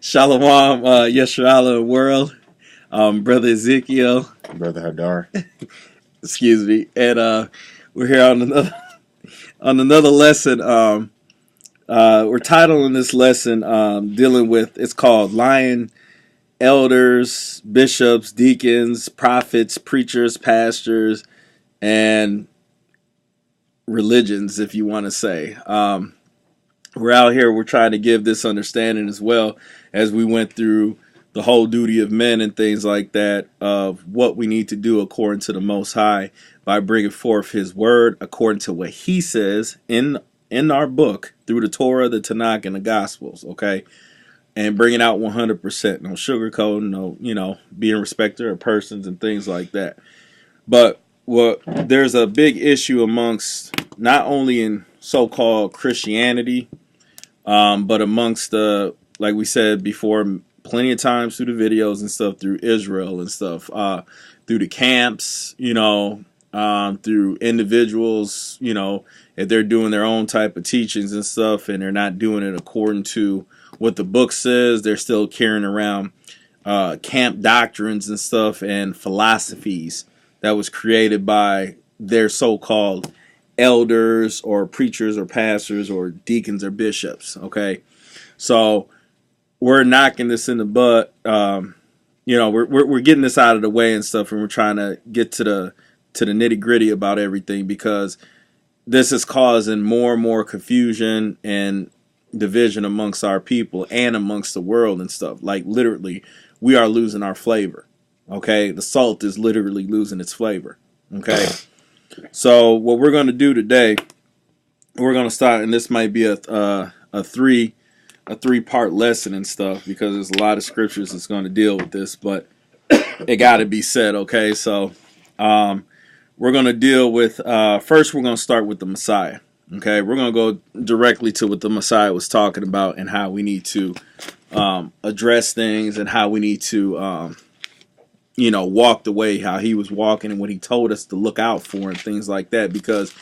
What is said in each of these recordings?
Shalom, Yesharala world, brother Ezekiel, Brother Hadar. excuse me, and we're here on another lesson. We're titling this lesson dealing with, it's called Lion Elders, Bishops, Deacons, Prophets, Preachers, Pastors, and Religions, if you want to say. We're out here, we're trying to give this understanding as well as we went through the whole duty of men and things like that, of what we need to do according to the Most High by bringing forth His word according to what He says in our book through the Torah, the Tanakh, and the Gospels, okay? And bringing out 100%, no sugarcoating, no, being respecter of persons and things like that. But there's a big issue amongst, not only in so-called Christianity, but amongst the, like we said before, plenty of times through the videos and stuff, through Israel and stuff, through the camps, through individuals, if they're doing their own type of teachings and stuff, and they're not doing it according to what the book says, they're still carrying around camp doctrines and stuff and philosophies that was created by their so-called elders or preachers or pastors or deacons or bishops. Okay, so we're knocking this in the butt. We're getting this out of the way and stuff, and we're trying to get to the nitty gritty about everything, because this is causing more and more confusion and division amongst our people and amongst the world and stuff. Like, literally, we are losing our flavor. Okay, the salt is literally losing its flavor. Okay, so what we're going to do today, we're going to start, and this might be a three-part lesson and stuff, because there's a lot of scriptures that's going to deal with this, but it got to be said. Okay, so we're going to deal with, first we're going to start with the Messiah. Okay, we're going to go directly to what the Messiah was talking about and how we need to address things, and how we need to walk the way how He was walking and what He told us to look out for and things like that, because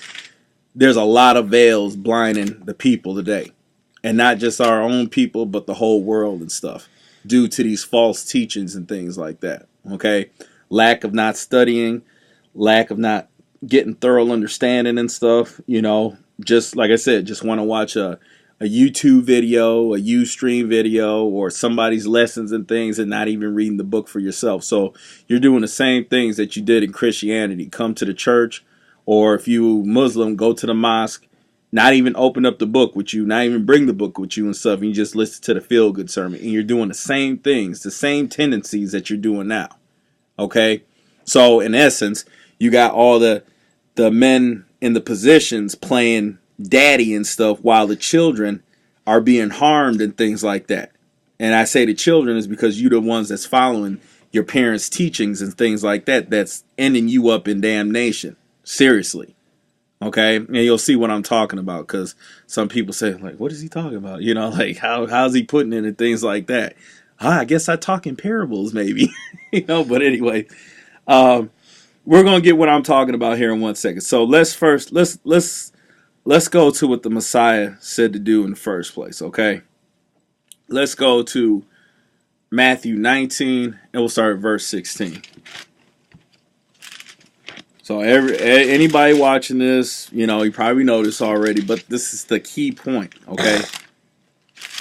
there's a lot of veils blinding the people today, and not just our own people, but the whole world and stuff, due to these false teachings and things like that. Okay, lack of not studying, lack of not getting thorough understanding and stuff. Just like I said, just want to watch a YouTube video, a Ustream video, or somebody's lessons and things, and not even reading the book for yourself. So you're doing the same things that you did in Christianity. Come to the church, or if you Muslim, go to the mosque, not even open up the book with you, not even bring the book with you and stuff, and you just listen to the feel-good sermon. And you're doing the same things, the same tendencies that you're doing now. Okay? So in essence, you got all the men in the positions playing daddy and stuff, while the children are being harmed and things like that. And I say the children is because you're the ones that's following your parents' teachings and things like that, that's ending you up in damnation. Seriously. Okay? And you'll see what I'm talking about, because some people say, like, what is he talking about? Like, how's he putting it and things like that? I guess I talk in parables, maybe. But anyway, we're going to get what I'm talking about here in 1 second. So let's go to what the Messiah said to do in the first place, okay? Let's go to Matthew 19, and we'll start at verse 16. So anybody watching this, you probably know this already, but this is the key point, okay?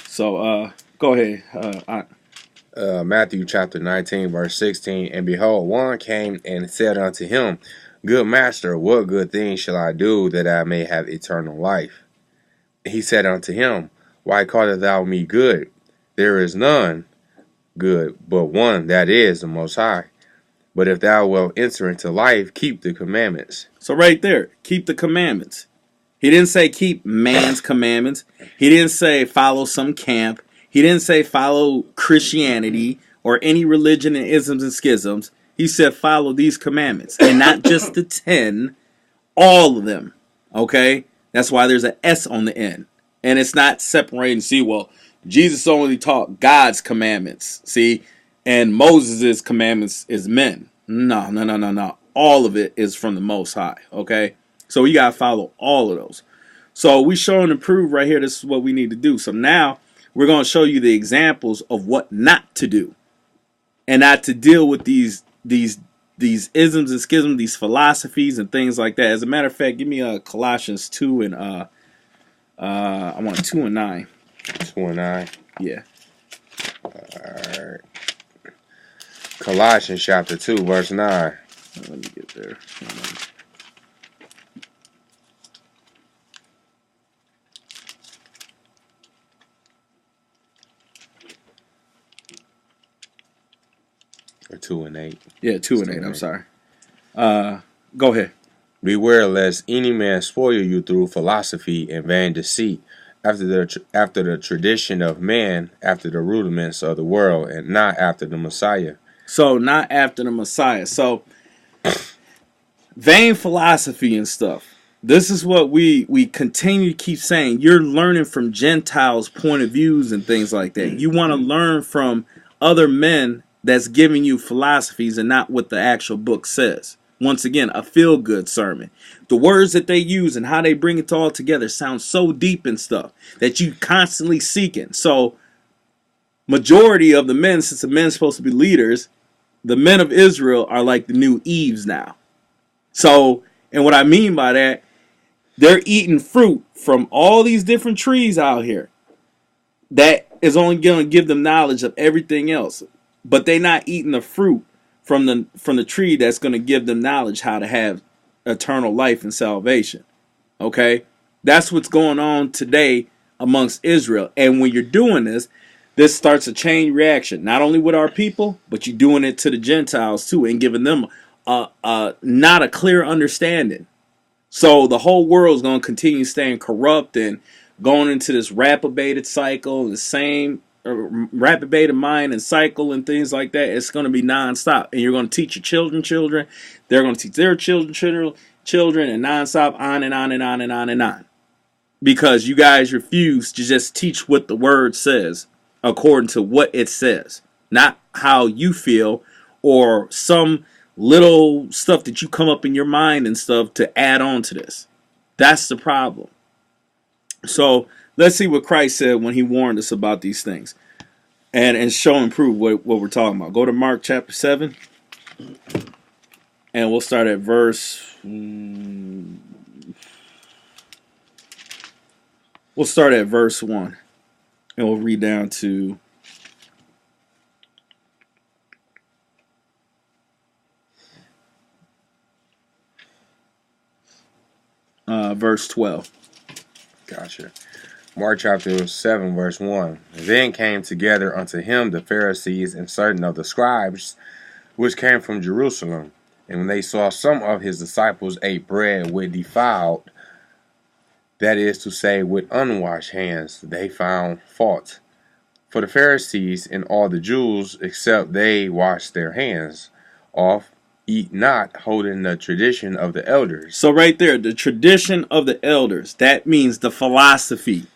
So go ahead. Matthew chapter 19, verse 16. And behold, one came and said unto him, Good master, what good thing shall I do that I may have eternal life? He said unto him, Why callest thou me good? There is none good but one, that is the Most High. But if thou wilt enter into life, keep the commandments. So right there, keep the commandments. He didn't say keep man's commandments. He didn't say follow some camp. He didn't say follow Christianity or any religion and isms and schisms. He said follow these commandments, and not just the 10, all of them. Okay? That's why there's an S on the end. And it's not separating. See, well, Jesus only taught God's commandments. See? And Moses' commandments is men. No. All of it is from the Most High. Okay? So we got to follow all of those. So we showing and prove right here, this is what we need to do. So now we're going to show you the examples of what not to do, and not to deal with these isms and schisms, these philosophies and things like that. As a matter of fact, give me Colossians 2 and I want 2 and 9. 2 and 9. Yeah. Alright. Colossians chapter 2, verse 9. Let me get there. Or 2 and 8. Yeah, 2 and 8. I'm sorry. Go ahead. Beware lest any man spoil you through philosophy and vain deceit, after the tradition of man, after the rudiments of the world, and not after the Messiah. So, not after the Messiah. So, vain philosophy and stuff. This is what we continue to keep saying. You're learning from Gentiles' point of views and things like that. You want to learn from other men that's giving you philosophies and not what the actual book says. Once again, a feel-good sermon. The words that they use and how they bring it all together sound so deep and stuff that you constantly seeking. So, majority of the men, since the men are supposed to be leaders, the men of Israel are like the new Eves now. So, and what I mean by that, they're eating fruit from all these different trees out here that is only going to give them knowledge of everything else. But they're not eating the fruit from the tree that's going to give them knowledge how to have eternal life and salvation. Okay? That's what's going on today amongst Israel. And when you're doing this starts a chain reaction, not only with our people, but you're doing it to the Gentiles too, and giving them not a clear understanding. So the whole world is going to continue staying corrupt and going into this reprobated cycle, the same reprobated mind and cycle and things like that. It's going to be nonstop, and you're going to teach your children. They're going to teach their children, and nonstop, on and on and on and on and on, because you guys refuse to just teach what the word says according to what it says, not how you feel or some little stuff that you come up in your mind and stuff to add on to this. That's the problem. So let's see what Christ said when he warned us about these things, and show and prove what we're talking about. Go to Mark chapter 7, and we'll start at verse. We'll start at verse 1, and we'll read down to verse 12. Gotcha. Mark chapter 7, verse 1. Then came together unto him the Pharisees and certain of the scribes, which came from Jerusalem. And when they saw some of his disciples ate bread with defiled, that is to say, with unwashed hands, they found fault. For the Pharisees and all the Jews, except they wash their hands off, eat not, holding the tradition of the elders. So right there, the tradition of the elders, that means the philosophy.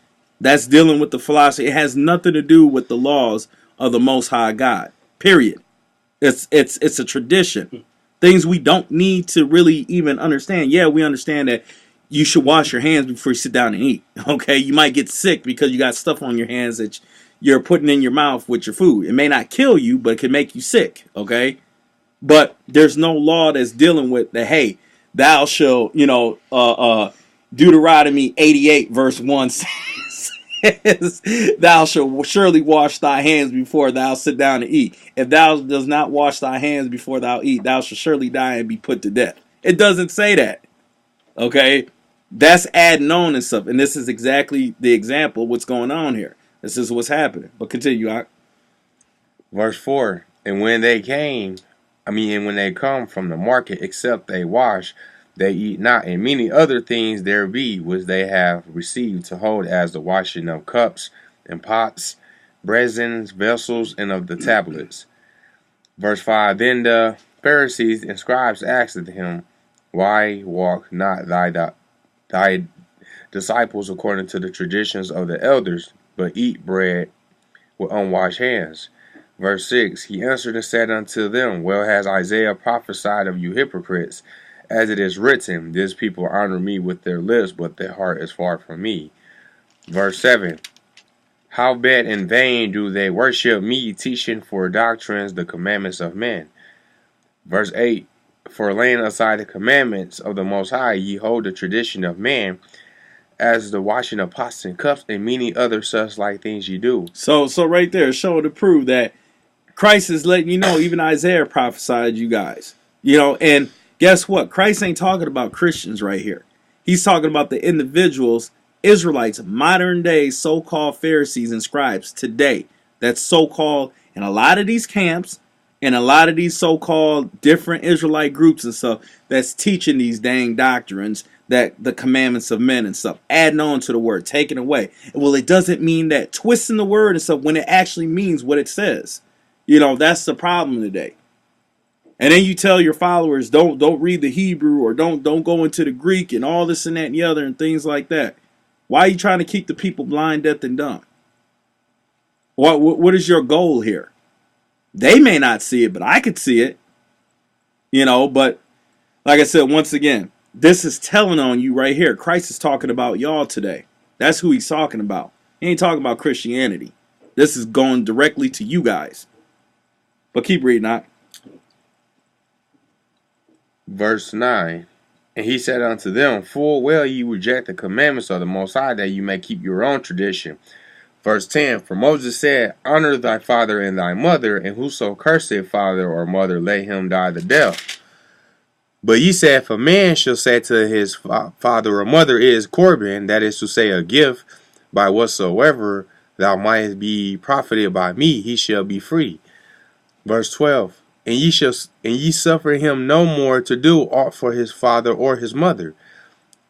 That's dealing with the philosophy. It has nothing to do with the laws of the Most High God. Period. It's a tradition. Things we don't need to really even understand. Yeah, we understand that you should wash your hands before you sit down and eat. Okay, you might get sick because you got stuff on your hands that you're putting in your mouth with your food. It may not kill you, but it can make you sick. Okay, but there's no law that's dealing with the, hey, thou shall, Deuteronomy 88 verse 1 says, thou shalt surely wash thy hands before thou sit down and eat. If thou does not wash thy hands before thou eat, thou shalt surely die and be put to death. It doesn't say that. Okay? That's adding on and stuff. And this is exactly the example of what's going on here. This is what's happening. But continue. Verse 4. And when they come from the market, except they wash, they eat not, and many other things there be which they have received to hold, as the washing of cups and pots, basins, vessels, and of the tablets. Verse 5. Then the Pharisees and scribes asked him, why walk not thy disciples according to the traditions of the elders, but eat bread with unwashed hands? Verse 6. He answered and said unto them, well has Isaiah prophesied of you hypocrites, as it is written, this people honor me with their lips, but their heart is far from me. Verse 7. Howbeit in vain do they worship me, teaching for doctrines the commandments of men. Verse 8, for laying aside the commandments of the Most High, ye hold the tradition of man, as the washing of pots and cups, and many other such like things ye do. So right there, showing to prove that Christ is letting you know, even Isaiah prophesied you guys. And guess what? Christ ain't talking about Christians right here. He's talking about the individuals, Israelites, modern day so-called Pharisees and scribes today. That's so-called in a lot of these camps, and a lot of these so-called different Israelite groups and stuff that's teaching these dang doctrines, that the commandments of men and stuff, adding on to the word, taking away. Well, it doesn't mean that, twisting the word and stuff when it actually means what it says. That's the problem today. And then you tell your followers, don't read the Hebrew, or don't go into the Greek and all this and that and the other and things like that. Why are you trying to keep the people blind, deaf, and dumb? What is your goal here? They may not see it, but I could see it. But like I said, once again, this is telling on you right here. Christ is talking about y'all today. That's who he's talking about. He ain't talking about Christianity. This is going directly to you guys. But keep reading that. Verse 9, and he said unto them, full well ye reject the commandments of the Most High, that you may keep your own tradition. Verse 10, for Moses said, honor thy father and thy mother, and whoso curseth father or mother, let him die the death. But ye said, if a man shall say to his father or mother, it is Corban, that is to say, a gift, by whatsoever thou mightest be profited by me, he shall be free. Verse 12, and ye suffer him no more to do aught for his father or his mother.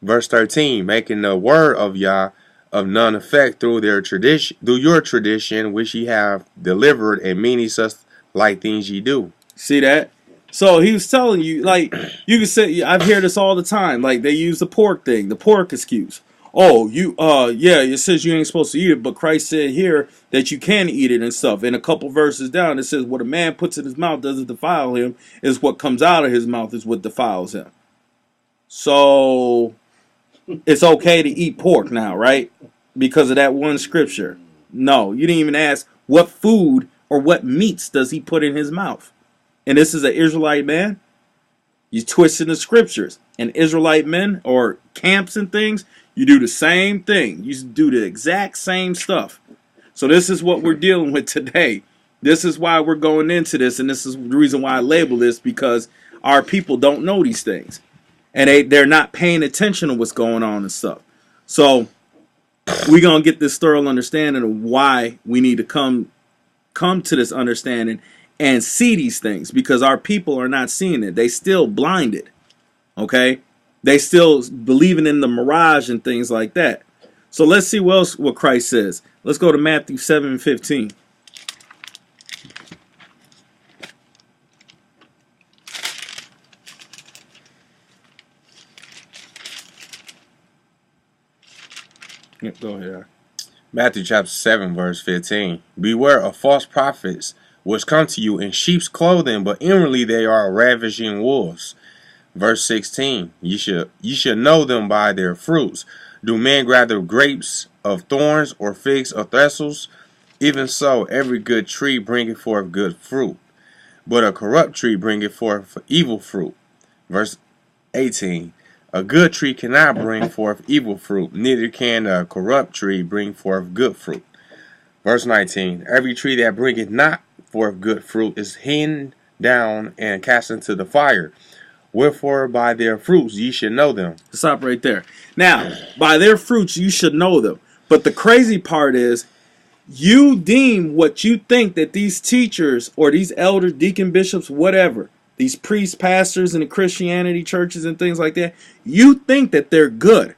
Verse 13, making the word of Yah of none effect through your tradition which ye have delivered, and many such like things ye do. See that? So he was telling you, like, you can say, I've heard this all the time, like they use the pork thing, the pork excuse. Oh, yeah, it says you ain't supposed to eat it, but Christ said here that you can eat it and stuff. And a couple verses down, it says what a man puts in his mouth doesn't defile him, is what comes out of his mouth is what defiles him. So it's okay to eat pork now, right? Because of that one scripture. No, you didn't even ask what food or what meats does he put in his mouth. And this is an Israelite man. You twisting the scriptures. And Israelite men or camps and things, you do the same thing. You do the exact same stuff. So this is what we're dealing with today. This is why we're going into this, and this is the reason why I label this, because our people don't know these things. And they're not paying attention to what's going on and stuff. So we're going to get this thorough understanding of why we need to come to this understanding and see these things, because our people are not seeing it. They still blinded. Okay? They still believing in the mirage and things like that. So let's see what Christ says. Let's go to Matthew 7:15. Yeah, go ahead. Matthew chapter 7, verse 15. Beware of false prophets, which come to you in sheep's clothing, but inwardly they are ravaging wolves. Verse 16. Ye should know them by their fruits. Do men gather grapes of thorns, or figs of thistles? Even so, every good tree bringeth forth good fruit, but a corrupt tree bringeth forth evil fruit. Verse 18. A good tree cannot bring forth evil fruit, neither can a corrupt tree bring forth good fruit. Verse 19. Every tree that bringeth not forth good fruit is hewn down and cast into the fire. Wherefore by their fruits ye should know them. Stop right there. Now, by their fruits you should know them. But the crazy part is, you deem what you think that these teachers or these elders, deacon, bishops, whatever, these priests, pastors in the Christianity churches and things like that, you think that they're good.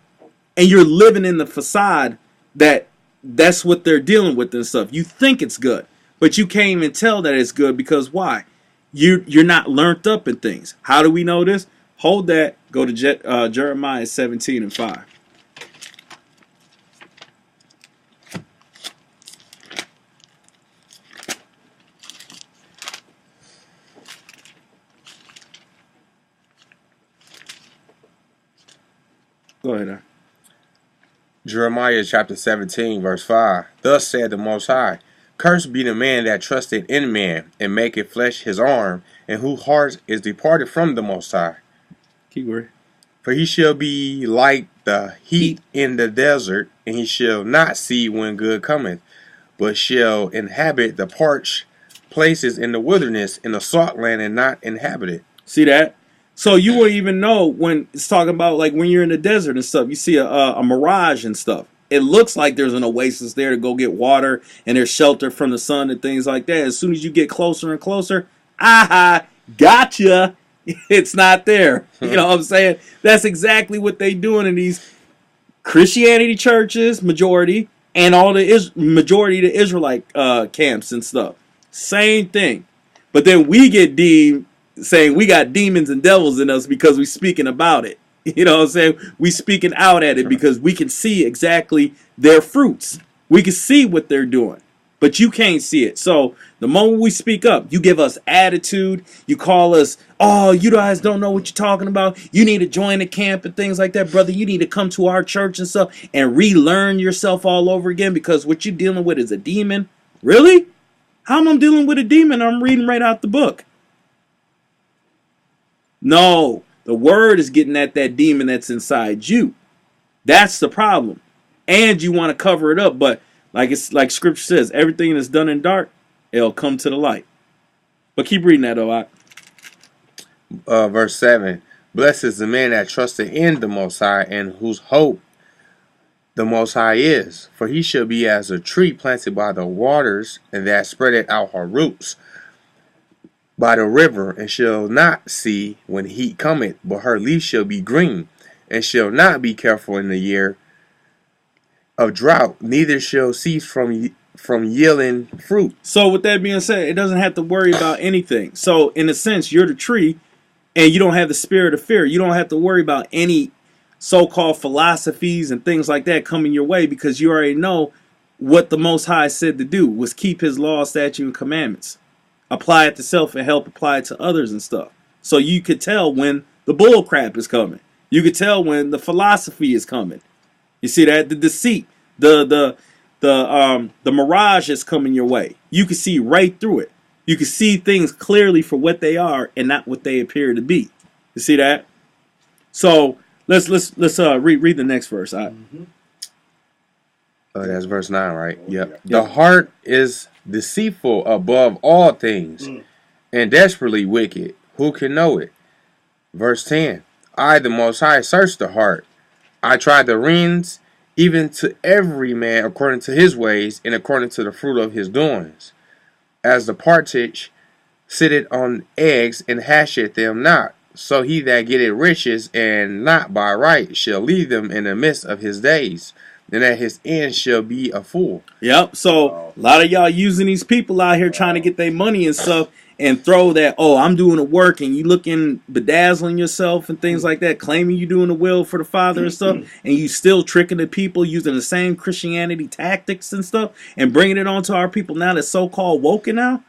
And you're living in the facade that that's what they're dealing with and stuff. You think it's good, but you can't even tell that it's good, because why? You're not learned up in things. How do we know this? Hold that. Go to Jeremiah 17:5. Go ahead. Jeremiah chapter 17, verse 5. Thus said the Most High, Cursed be the man that trusted in man, and maketh flesh his arm, and whose heart is departed from the Most High. Keep going. For he shall be like the heat in the desert, and he shall not see when good cometh, but shall inhabit the parched places in the wilderness, in the salt land, and not inhabit it. See that? So you won't even know when it's talking about like when you're in the desert and stuff. You see a mirage and stuff. It looks like there's an oasis there to go get water and there's shelter from the sun and things like that. As soon as you get closer and closer, aha, gotcha. It's not there. You know what I'm saying? That's exactly what they doing in these Christianity churches, majority, and all the majority of the Israelite camps and stuff. Same thing. But then we get deemed saying we got demons and devils in us because we speaking about it. You know what I'm saying? We speaking out at it because we can see exactly their fruits. We can see what they're doing. But you can't see it. So the moment we speak up, you give us attitude. You call us, oh, you guys don't know what you're talking about. You need to join the camp and things like that. Brother, you need to come to our church and stuff and relearn yourself all over again because what you're dealing with is a demon. Really? How am I dealing with a demon? I'm reading right out the book. No, the word is getting at that demon that's inside you. That's the problem. And you want to cover it up, but like scripture says, everything that's done in dark, it'll come to the light. But keep reading that, though. Verse 7. Blessed is the man that trusted in the Most High, and whose hope the Most High is. For he shall be as a tree planted by the waters, and that spreadeth out her roots by the river, and shall not see when heat cometh, but her leaf shall be green, and shall not be careful in the year of drought, neither shall cease from yielding fruit. So with that being said, it doesn't have to worry about anything. So in a sense, you're the tree, and you don't have the spirit of fear. You don't have to worry about any so-called philosophies and things like that coming your way because you already know what the Most High said to do was keep his law, statute, and commandments. Apply it to self and help apply it to others and stuff. So you could tell when the bull crap is coming. You could tell when the philosophy is coming. You see that? The deceit, the mirage is coming your way. You can see right through it. You can see things clearly for what they are and not what they appear to be. You see that? So let's read the next verse. That's verse 9, right? Yep. The heart is deceitful above all things, and desperately wicked. Who can know it? Verse 10. I, the Most High, search the heart. I try the reins, even to every man according to his ways, and according to the fruit of his doings. As the partridge sitteth on eggs, and hasheth them not, so he that getteth riches, and not by right, shall leave them in the midst of his days, and at his end shall be a fool. Yep. So a lot of y'all using these people out here trying to get their money and stuff and throw that, oh, I'm doing the work, and you looking bedazzling yourself and things like that, claiming you doing the will for the Father and stuff, and you still tricking the people using the same Christianity tactics and stuff and bringing it on to our people now that's so-called woken now.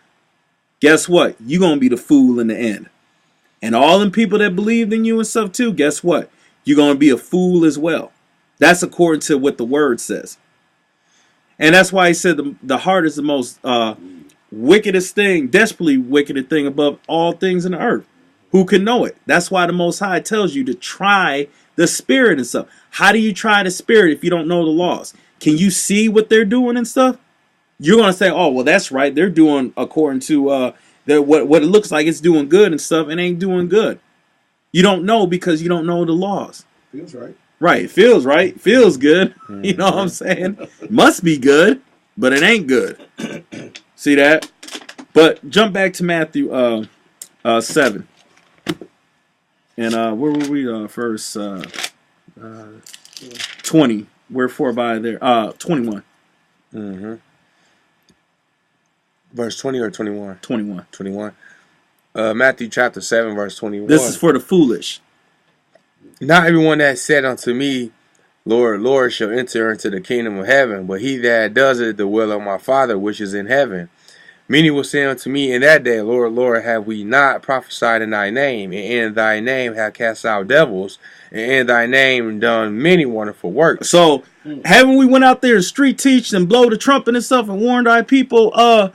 Guess what? You're going to be the fool in the end. And all them people that believed in you and stuff too, guess what? You're going to be a fool as well. That's according to what the word says. And that's why he said the heart is the most wickedest thing, desperately wicked thing above all things in the earth. Who can know it? That's why the Most High tells you to try the spirit and stuff. How do you try the spirit if you don't know the laws? Can you see what they're doing and stuff? You're going to say, oh, well, that's right. They're doing according to what it looks like it's doing good and stuff. It ain't doing good. You don't know because you don't know the laws. Feels right. Right. It feels right. Feels good. You know what I'm saying? Must be good, but it ain't good. See that? But jump back to Matthew 7. And where were we first? 20. Wherefore by there? 21. Mm-hmm. Verse 20 or 21? 21. 21. Matthew chapter 7, verse 21. This is for the foolish. Not everyone that said unto me, Lord, Lord, shall enter into the kingdom of heaven, but he that does it the will of my Father which is in heaven. Many will say unto me in that day, Lord, Lord, have we not prophesied in thy name, and in thy name have cast out devils, and in thy name done many wonderful works? So, haven't we went out there and street teached and blow the trumpet and stuff and warned our people, my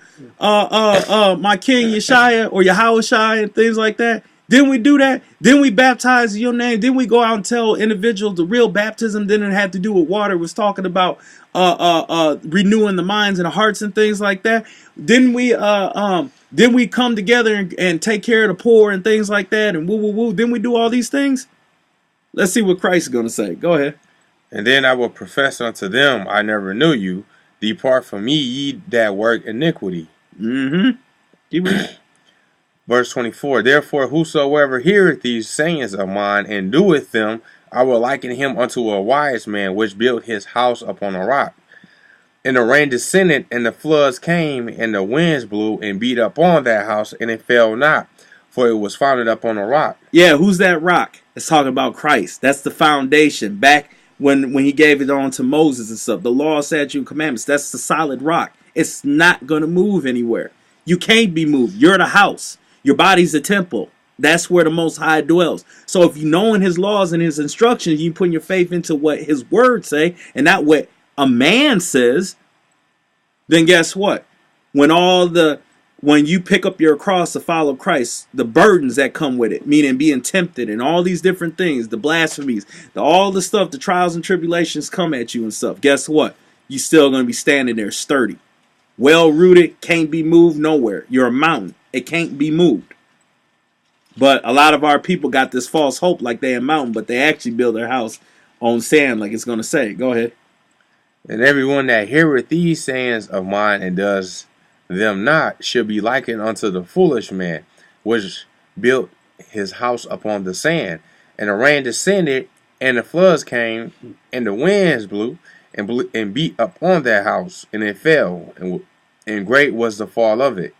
king Yeshua or Yahushua and things like that? Didn't we do that? Didn't we baptize in your name? Didn't we go out and tell individuals the real baptism didn't have to do with water? It was talking about renewing the minds and the hearts and things like that. Didn't we come together and take care of the poor and things like that and woo woo woo? Didn't we do all these things? Let's see what Christ is going to say. Go ahead. And then I will profess unto them, I never knew you. Depart from me, ye that work iniquity. Verse 24, therefore whosoever heareth these sayings of mine and doeth them, I will liken him unto a wise man which built his house upon a rock. And the rain descended, and the floods came, and the winds blew and beat upon that house, and it fell not, for it was founded upon a rock. Yeah, who's that rock? It's talking about Christ. That's the foundation. Back when he gave it on to Moses and stuff, the law, statute, and commandments, that's the solid rock. It's not going to move anywhere. You can't be moved. You're the house. Your body's a temple. That's where the Most High dwells. So if you know in his laws and his instructions, you put your faith into what his words say and not what a man says, then guess what? When you pick up your cross to follow Christ, the burdens that come with it, meaning being tempted and all these different things, the blasphemies, all the stuff, the trials and tribulations come at you and stuff. Guess what? You're still going to be standing there sturdy. Well rooted, can't be moved nowhere. You're a mountain. It can't be moved. But a lot of our people got this false hope like they're a mountain, but they actually build their house on sand like it's going to say. Go ahead. And everyone that heareth these sayings of mine and does them not shall be likened unto the foolish man, which built his house upon the sand. And the rain descended, and the floods came, and the winds blew, and beat upon that house, and it fell, and great was the fall of it.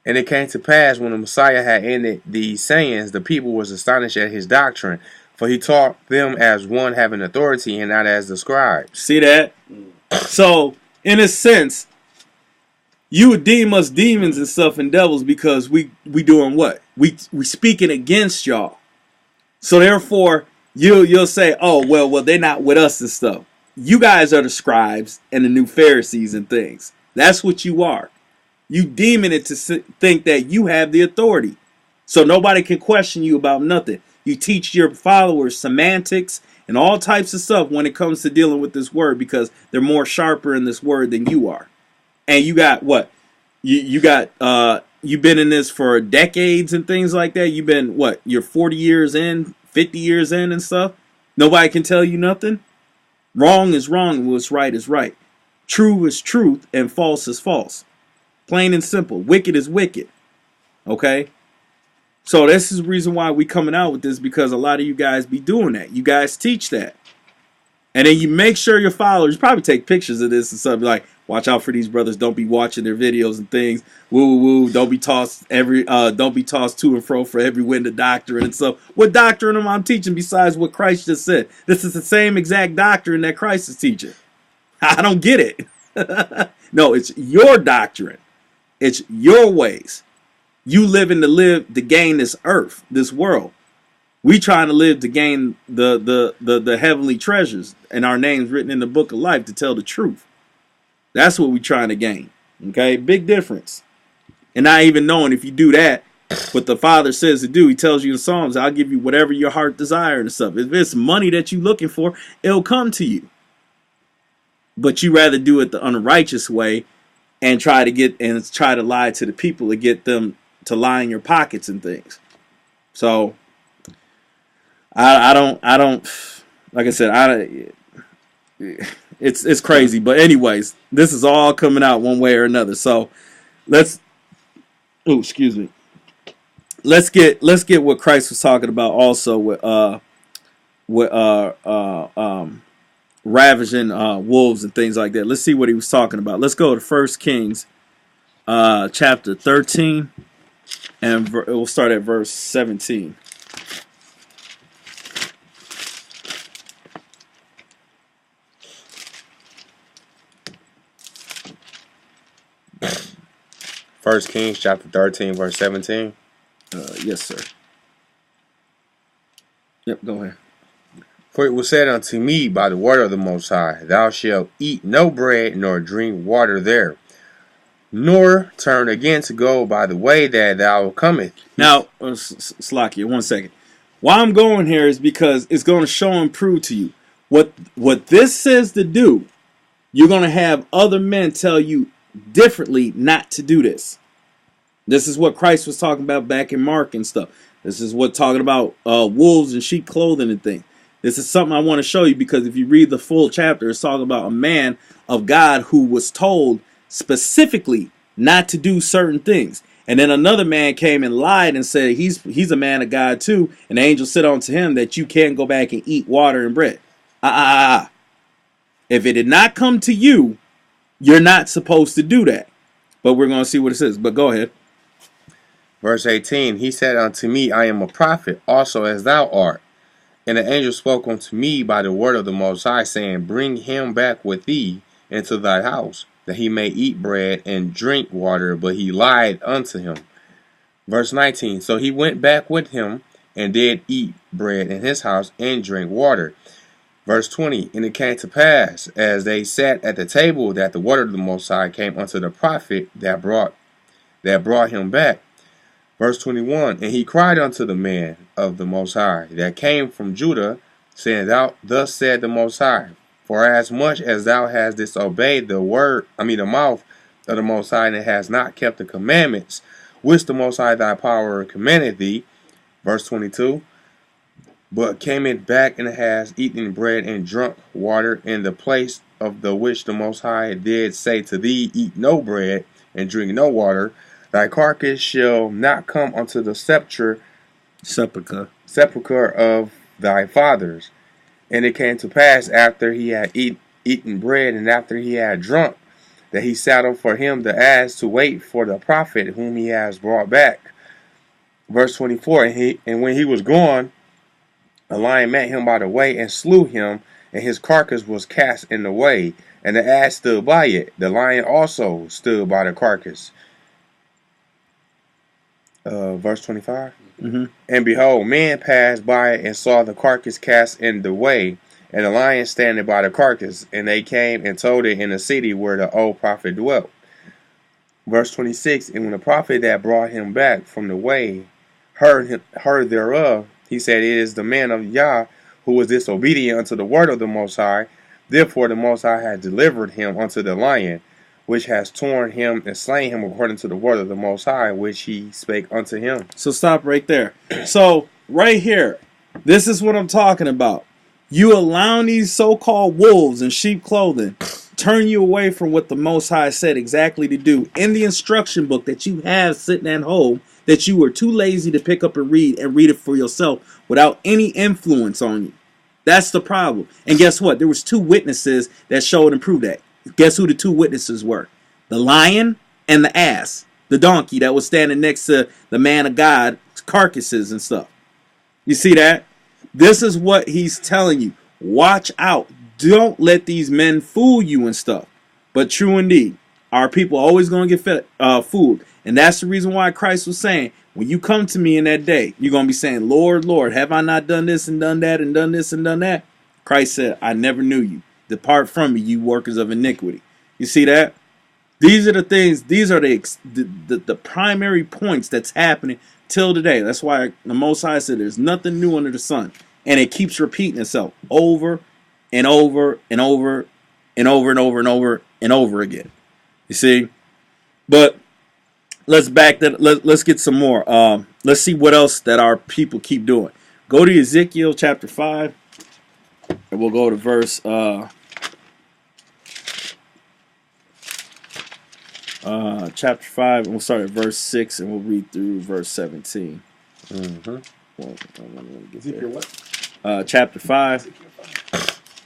And it came to pass, when the Messiah had ended these sayings, the people was astonished at his doctrine, for he taught them as one having authority and not as the scribes. See that? So, in a sense, you would deem us demons and stuff and devils because we doing what? We speaking against y'all. So therefore, you'll say, oh, well, they're not with us and stuff. You guys are the scribes and the new Pharisees and things. That's what you are. You deeming it to think that you have the authority. So nobody can question you about nothing. You teach your followers semantics and all types of stuff when it comes to dealing with this word because they're more sharper in this word than you are. And you got what? You've been in this for decades and things like that. You've been what? You're 40 years in, 50 years in and stuff. Nobody can tell you nothing. Wrong is wrong and what's right is right. True is truth and false is false. Plain and simple. Wicked is wicked. Okay? So this is the reason why we coming out with this because a lot of you guys be doing that. You guys teach that. And then you make sure your followers probably take pictures of this and stuff like, watch out for these brothers. Don't be watching their videos and things. Woo woo woo. Don't be tossed to and fro for every wind of doctrine and stuff. What doctrine am I teaching besides what Christ just said? This is the same exact doctrine that Christ is teaching. I don't get it. No, it's your doctrine. It's your ways. You living to gain this earth, this world. We trying to live to gain the heavenly treasures and our names written in the book of life to tell the truth. That's what we trying to gain. Okay, big difference. And not even knowing if you do that, what the Father says to do, he tells you in Psalms, I'll give you whatever your heart desires and stuff. If it's money that you're looking for, it'll come to you. But you rather do it the unrighteous way and try to lie to the people to get them to lie in your pockets and things. So I don't like I said, it's crazy. But anyways, this is all coming out one way or another. So let's get what Christ was talking about also with ravaging wolves and things like that. Let's see what he was talking about. Let's go to 1 Kings chapter 13 and we'll start at verse 17. 1 Kings chapter 13, verse 17. Yes, sir. Yep, go ahead. For it was said unto me by the word of the Most High, Thou shalt eat no bread, nor drink water there, nor turn again to go by the way that thou comest. Now, Slakia, 1 second. Why I'm going here is because it's going to show and prove to you what this says to do. You're going to have other men tell you differently not to do this. This is what Christ was talking about back in Mark and stuff. This is what talking about wolves and sheep clothing and things. This is something I want to show you because if you read the full chapter, it's talking about a man of God who was told specifically not to do certain things. And then another man came and lied and said he's a man of God too. And the angel said unto him that you can't go back and eat water and bread. If it did not come to you, you're not supposed to do that. But we're going to see what it says. But go ahead. Verse 18, He said unto me, I am a prophet, also as thou art. And the angel spoke unto me by the word of the Most High, saying, Bring him back with thee into thy house, that he may eat bread and drink water. But he lied unto him. Verse 19, So he went back with him, and did eat bread in his house, and drink water. Verse 20, And it came to pass, as they sat at the table, that the word of the Most High came unto the prophet that brought him back. Verse 21, And he cried unto the man of the Most High that came from Judah, saying, Thus said the Most High, For as much as thou hast disobeyed the mouth of the Most High, and hast not kept the commandments which the Most High thy power commanded thee. Verse 22, But came it back and has eaten bread and drunk water in the place of the which the Most High did say to thee, Eat no bread and drink no water. Thy carcass shall not come unto the sepulchre of thy fathers. And it came to pass after he had eaten bread and after he had drunk, that he saddled for him the ass to wait for the prophet whom he has brought back. Verse 24, And when he was gone, a lion met him by the way and slew him, and his carcass was cast in the way, and the ass stood by it. The lion also stood by the carcass. Verse 25. Mm-hmm. And behold, men passed by and saw the carcass cast in the way, and the lion standing by the carcass. And they came and told it in the city where the old prophet dwelt. Verse 26. And when the prophet that brought him back from the way heard thereof, he said, It is the man of Yah who was disobedient unto the word of the Most High. Therefore the Most High has delivered him unto the lion, which has torn him and slain him according to the word of the Most High, which he spake unto him. So stop right there. So right here, this is what I'm talking about. You allowing these so-called wolves in sheep clothing turn you away from what the Most High said exactly to do in the instruction book that you have sitting at home that you were too lazy to pick up and read it for yourself without any influence on you. That's the problem. And guess what? There was 2 witnesses that showed and proved that. Guess who the 2 witnesses were? The lion and the ass. The donkey that was standing next to the man of God carcasses and stuff. You see that? This is what he's telling you. Watch out. Don't let these men fool you and stuff. But true indeed, our people are always going to get fooled. And that's the reason why Christ was saying, when you come to me in that day, you're going to be saying, Lord, Lord, have I not done this and done that and done this and done that? Christ said, I never knew you. Depart from me, you workers of iniquity. You see that? These are the things, these are the primary points that's happening till today. That's why the Most High said there's nothing new under the sun. And it keeps repeating itself over and over and over and over and over and over and over again. You see? But let's get some more. Let's see what else that our people keep doing. Go to Ezekiel chapter 5. And we'll go to verse chapter 5, and we'll start at verse 6, and we'll read through verse 17. Mm-hmm. Ezekiel what? Chapter 5,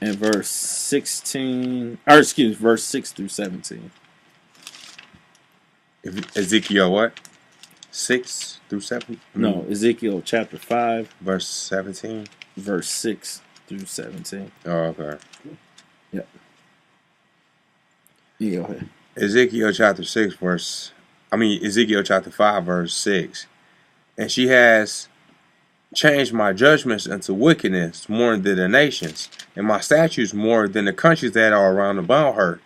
and verse 16, or excuse me, verse 6 through 17. Ezekiel what? 6 through 7? No, Ezekiel chapter 5. Verse 17? Verse 6 through 17. Oh, okay. Yep. You go ahead. Ezekiel chapter 6, verse Ezekiel chapter 5, verse 6. And she has changed my judgments into wickedness more than the nations, and my statutes more than the countries that are around about her.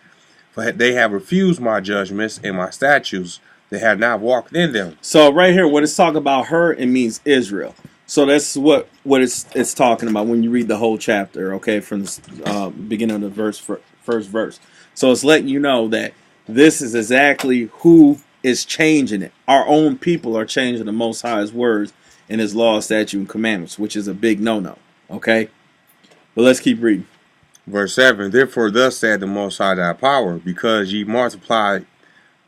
For they have refused my judgments and my statutes. They have not walked in them. So right here, when it's talking about her, it means Israel. So that's what it's talking about when you read the whole chapter, okay, from the beginning of the first verse. So it's letting you know that this is exactly who is changing it. Our own people are changing the Most High's words and His law, statute, and commandments, which is a big no-no, okay? But let's keep reading. Verse 7, therefore thus said the Most High thy power, because ye multiply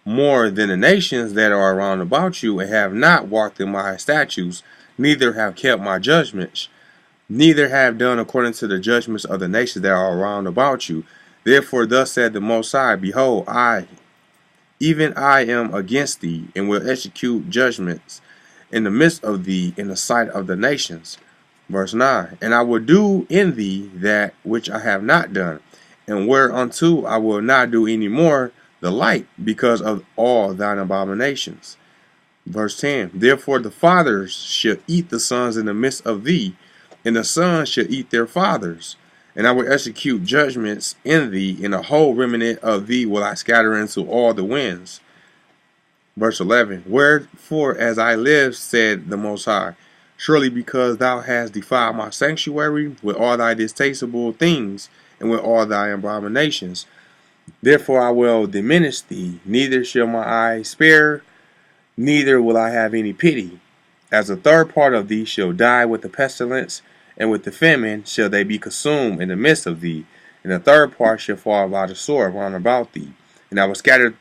more than the nations that are around about you, and have not walked in my statutes, neither have kept my judgments, neither have done according to the judgments of the nations that are around about you. Therefore thus said the Most High, behold, even I am against thee, and will execute judgments in the midst of thee in the sight of the nations. Verse 9, and I will do in thee that which I have not done, and whereunto I will not do any more the like, because of all thine abominations. Verse 10, therefore the fathers shall eat the sons in the midst of thee, and the sons shall eat their fathers. And I will execute judgments in thee, and the whole remnant of thee will I scatter into all the winds. Verse 11, wherefore as I live, said the Most High, surely because thou hast defiled my sanctuary with all thy distasteful things, and with all thy abominations, therefore I will diminish thee, neither shall my eye spare, neither will I have any pity. As a third part of thee shall die with the pestilence, and with the famine shall they be consumed in the midst of thee, and a third part shall fall by the sword round about thee. And I will scatter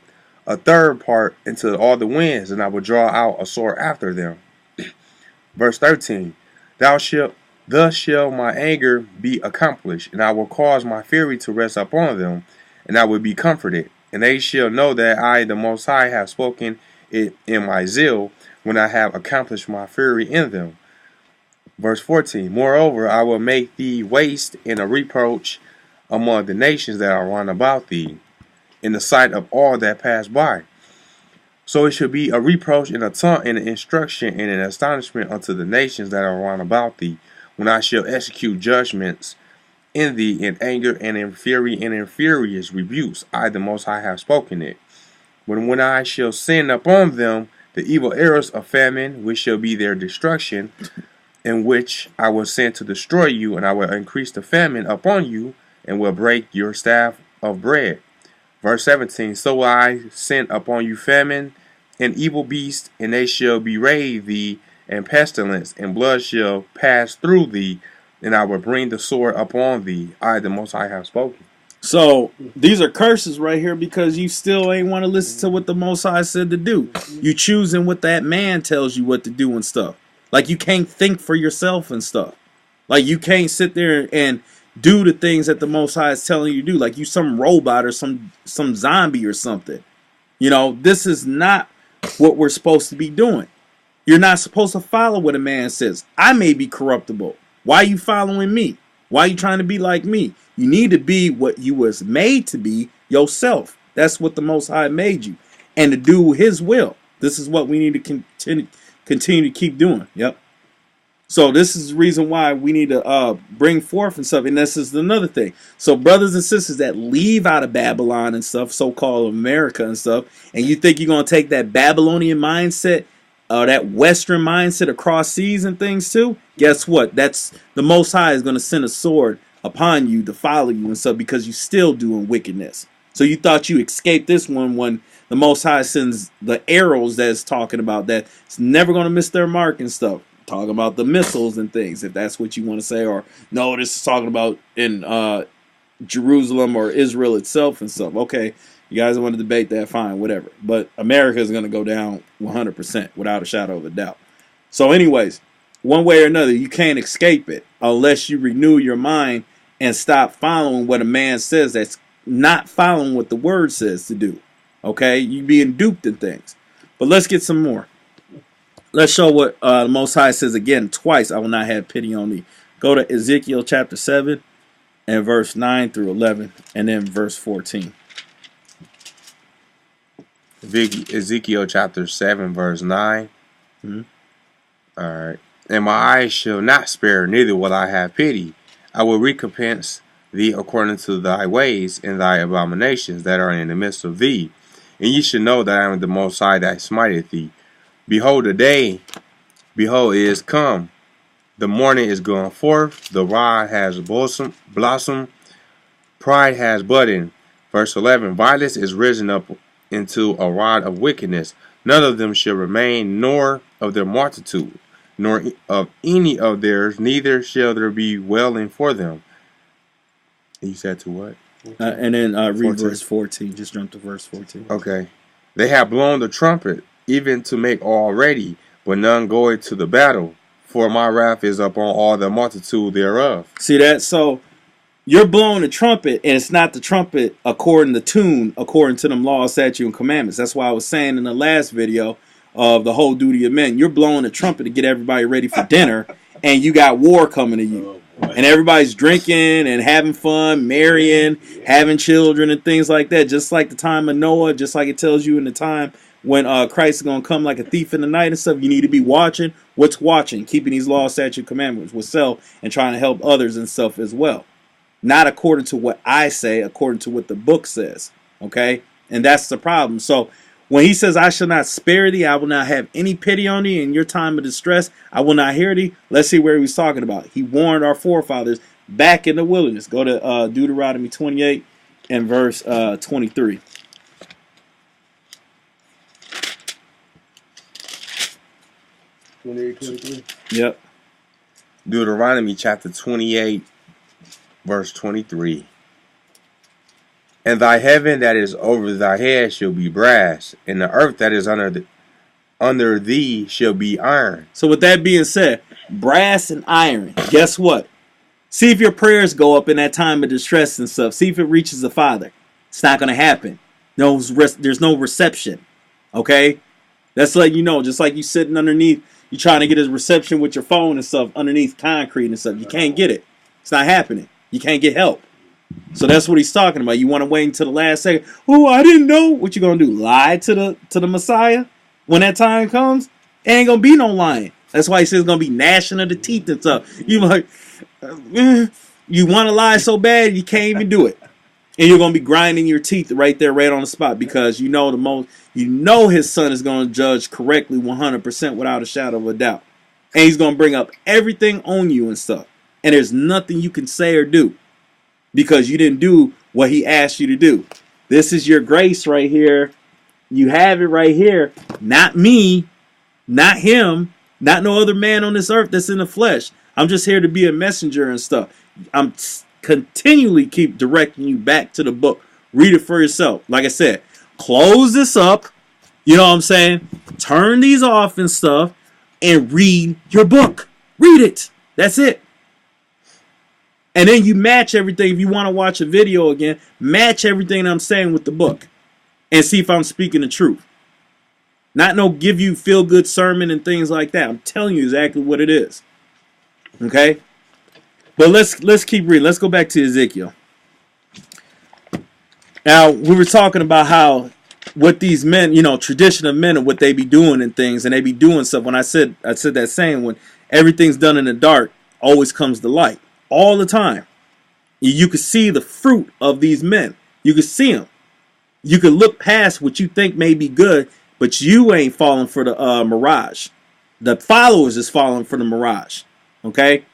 a third part into all the winds, and I will draw out a sword after them. Verse 13, thus shall my anger be accomplished, and I will cause my fury to rest upon them, and I will be comforted. And they shall know that I, the Most High, have spoken it in my zeal, when I have accomplished my fury in them. Verse 14, moreover, I will make thee waste and a reproach among the nations that are round about thee, in the sight of all that pass by. So it shall be a reproach and a taunt and an instruction and an astonishment unto the nations that are round about thee, when I shall execute judgments in thee in anger and in fury and in furious rebukes. I, the Most High, have spoken it. When I shall send upon them the evil arrows of famine, which shall be their destruction, in which I will send to destroy you, and I will increase the famine upon you, and will break your staff of bread. Verse 17, so will I send upon you famine and evil beasts, and they shall berate thee, and pestilence, and blood shall pass through thee, and I will bring the sword upon thee. I, the Most High, have spoken. So these are curses right here because you still ain't want to listen to what the Most High said to do. You choosing what that man tells you what to do and stuff. Like you can't think for yourself and stuff. Like you can't sit there and do the things that the Most High is telling you to do. Like you some robot or some zombie or something. You know, this is not what we're supposed to be doing. You're not supposed to follow what a man says. I may be corruptible. Why are you following me? Why are you trying to be like me? You need to be what you was made to be yourself. That's what the Most High made you. And to do His will. This is what we need to continue to keep doing. Yep. So this is the reason why we need to bring forth and stuff. And this is another thing. So brothers and sisters that leave out of Babylon and stuff, so-called America and stuff, and you think you're going to take that Babylonian mindset, that Western mindset across seas and things too, guess what? That's the Most High is going to send a sword upon you to follow you and stuff because you're still doing wickedness. So you thought you escaped this one when the Most High sends the arrows that it's talking about that's never going to miss their mark and stuff. Talking about the missiles and things, if that's what you want to say. Or no, this is talking about in Jerusalem or Israel itself and stuff. Okay, you guys want to debate that, fine, whatever. But America is going to go down 100% without a shadow of a doubt. So anyways, one way or another, you can't escape it unless you renew your mind and stop following what a man says that's not following what the word says to do. Okay, you being duped in things. But let's get some more. Let's show what the Most High says again twice. I will not have pity on thee. Go to Ezekiel chapter 7 and verse 9 through 11 and then verse 14. Ezekiel chapter 7, verse 9. Mm-hmm. All right. And my eyes shall not spare, neither will I have pity. I will recompense thee according to thy ways and thy abominations that are in the midst of thee. And ye should know that I am the Most High that smiteth thee. Behold, the day, behold, is come. The morning is gone forth. The rod has blossomed. Pride has budded. Verse 11. Violence is risen up into a rod of wickedness. None of them shall remain, nor of their multitude, nor of any of theirs, neither shall there be wailing for them. You said to what? And then read verse 14. Just jump to verse 14. Okay. They have blown the trumpet, even to make all ready, but none goeth to the battle. For my wrath is upon all the multitude thereof. See that? So you're blowing the trumpet, and it's not the trumpet according to tune, according to them laws, statutes, and commandments. That's why I was saying in the last video of the whole duty of men. You're blowing the trumpet to get everybody ready for dinner, and you got war coming to you. And everybody's drinking and having fun, marrying, having children and things like that. Just like the time of Noah, just like it tells you in the time when Christ is going to come like a thief in the night and stuff. You need to be watching. What's watching? Keeping these laws, statutes, commandments with self and trying to help others and self as well. Not according to what I say, according to what the book says. Okay? And that's the problem. So when he says, I shall not spare thee, I will not have any pity on thee in your time of distress, I will not hear thee. Let's see where he was talking about. He warned our forefathers back in the wilderness. Go to Deuteronomy 28 and verse 23. Yep. Deuteronomy chapter 28, verse 23. And thy heaven that is over thy head shall be brass, and the earth that is under thee shall be iron. So with that being said, brass and iron, guess what? See if your prayers go up in that time of distress and stuff. See if it reaches the Father. It's not going to happen. There's no reception. Okay? That's letting you know, just like you sitting underneath, you trying to get a reception with your phone and stuff underneath concrete and stuff. You can't get it. It's not happening. You can't get help. So that's what he's talking about. You want to wait until the last second. Oh, I didn't know. What you gonna do? Lie to the Messiah when that time comes? Ain't gonna be no lying. That's why he says it's gonna be gnashing of the teeth and stuff. You like, you want to lie so bad you can't even do it, and you're gonna be grinding your teeth right there, right on the spot, because you know his son is gonna judge correctly, 100% without a shadow of a doubt, and he's gonna bring up everything on you and stuff, and there's nothing you can say or do. Because you didn't do what he asked you to do. This is your grace right here. You have it right here. Not me. Not him. Not no other man on this earth that's in the flesh. I'm just here to be a messenger and stuff. I'm continually keep directing you back to the book. Read it for yourself. Like I said, close this up. You know what I'm saying? Turn these off and stuff. And read your book. Read it. That's it. And then you match everything. If you want to watch a video again, match everything I'm saying with the book. And see if I'm speaking the truth. Not no give you feel good sermon and things like that. I'm telling you exactly what it is. Okay? But let's keep reading. Let's go back to Ezekiel. Now, we were talking about how what these men, tradition of men and what they be doing and things, and they be doing stuff. When I said that saying, when everything's done in the dark, always comes to light. All the time. You can see the fruit of these men. You can see them. You can look past what you think may be good, but you ain't falling for the mirage. The followers is falling for the mirage. Okay?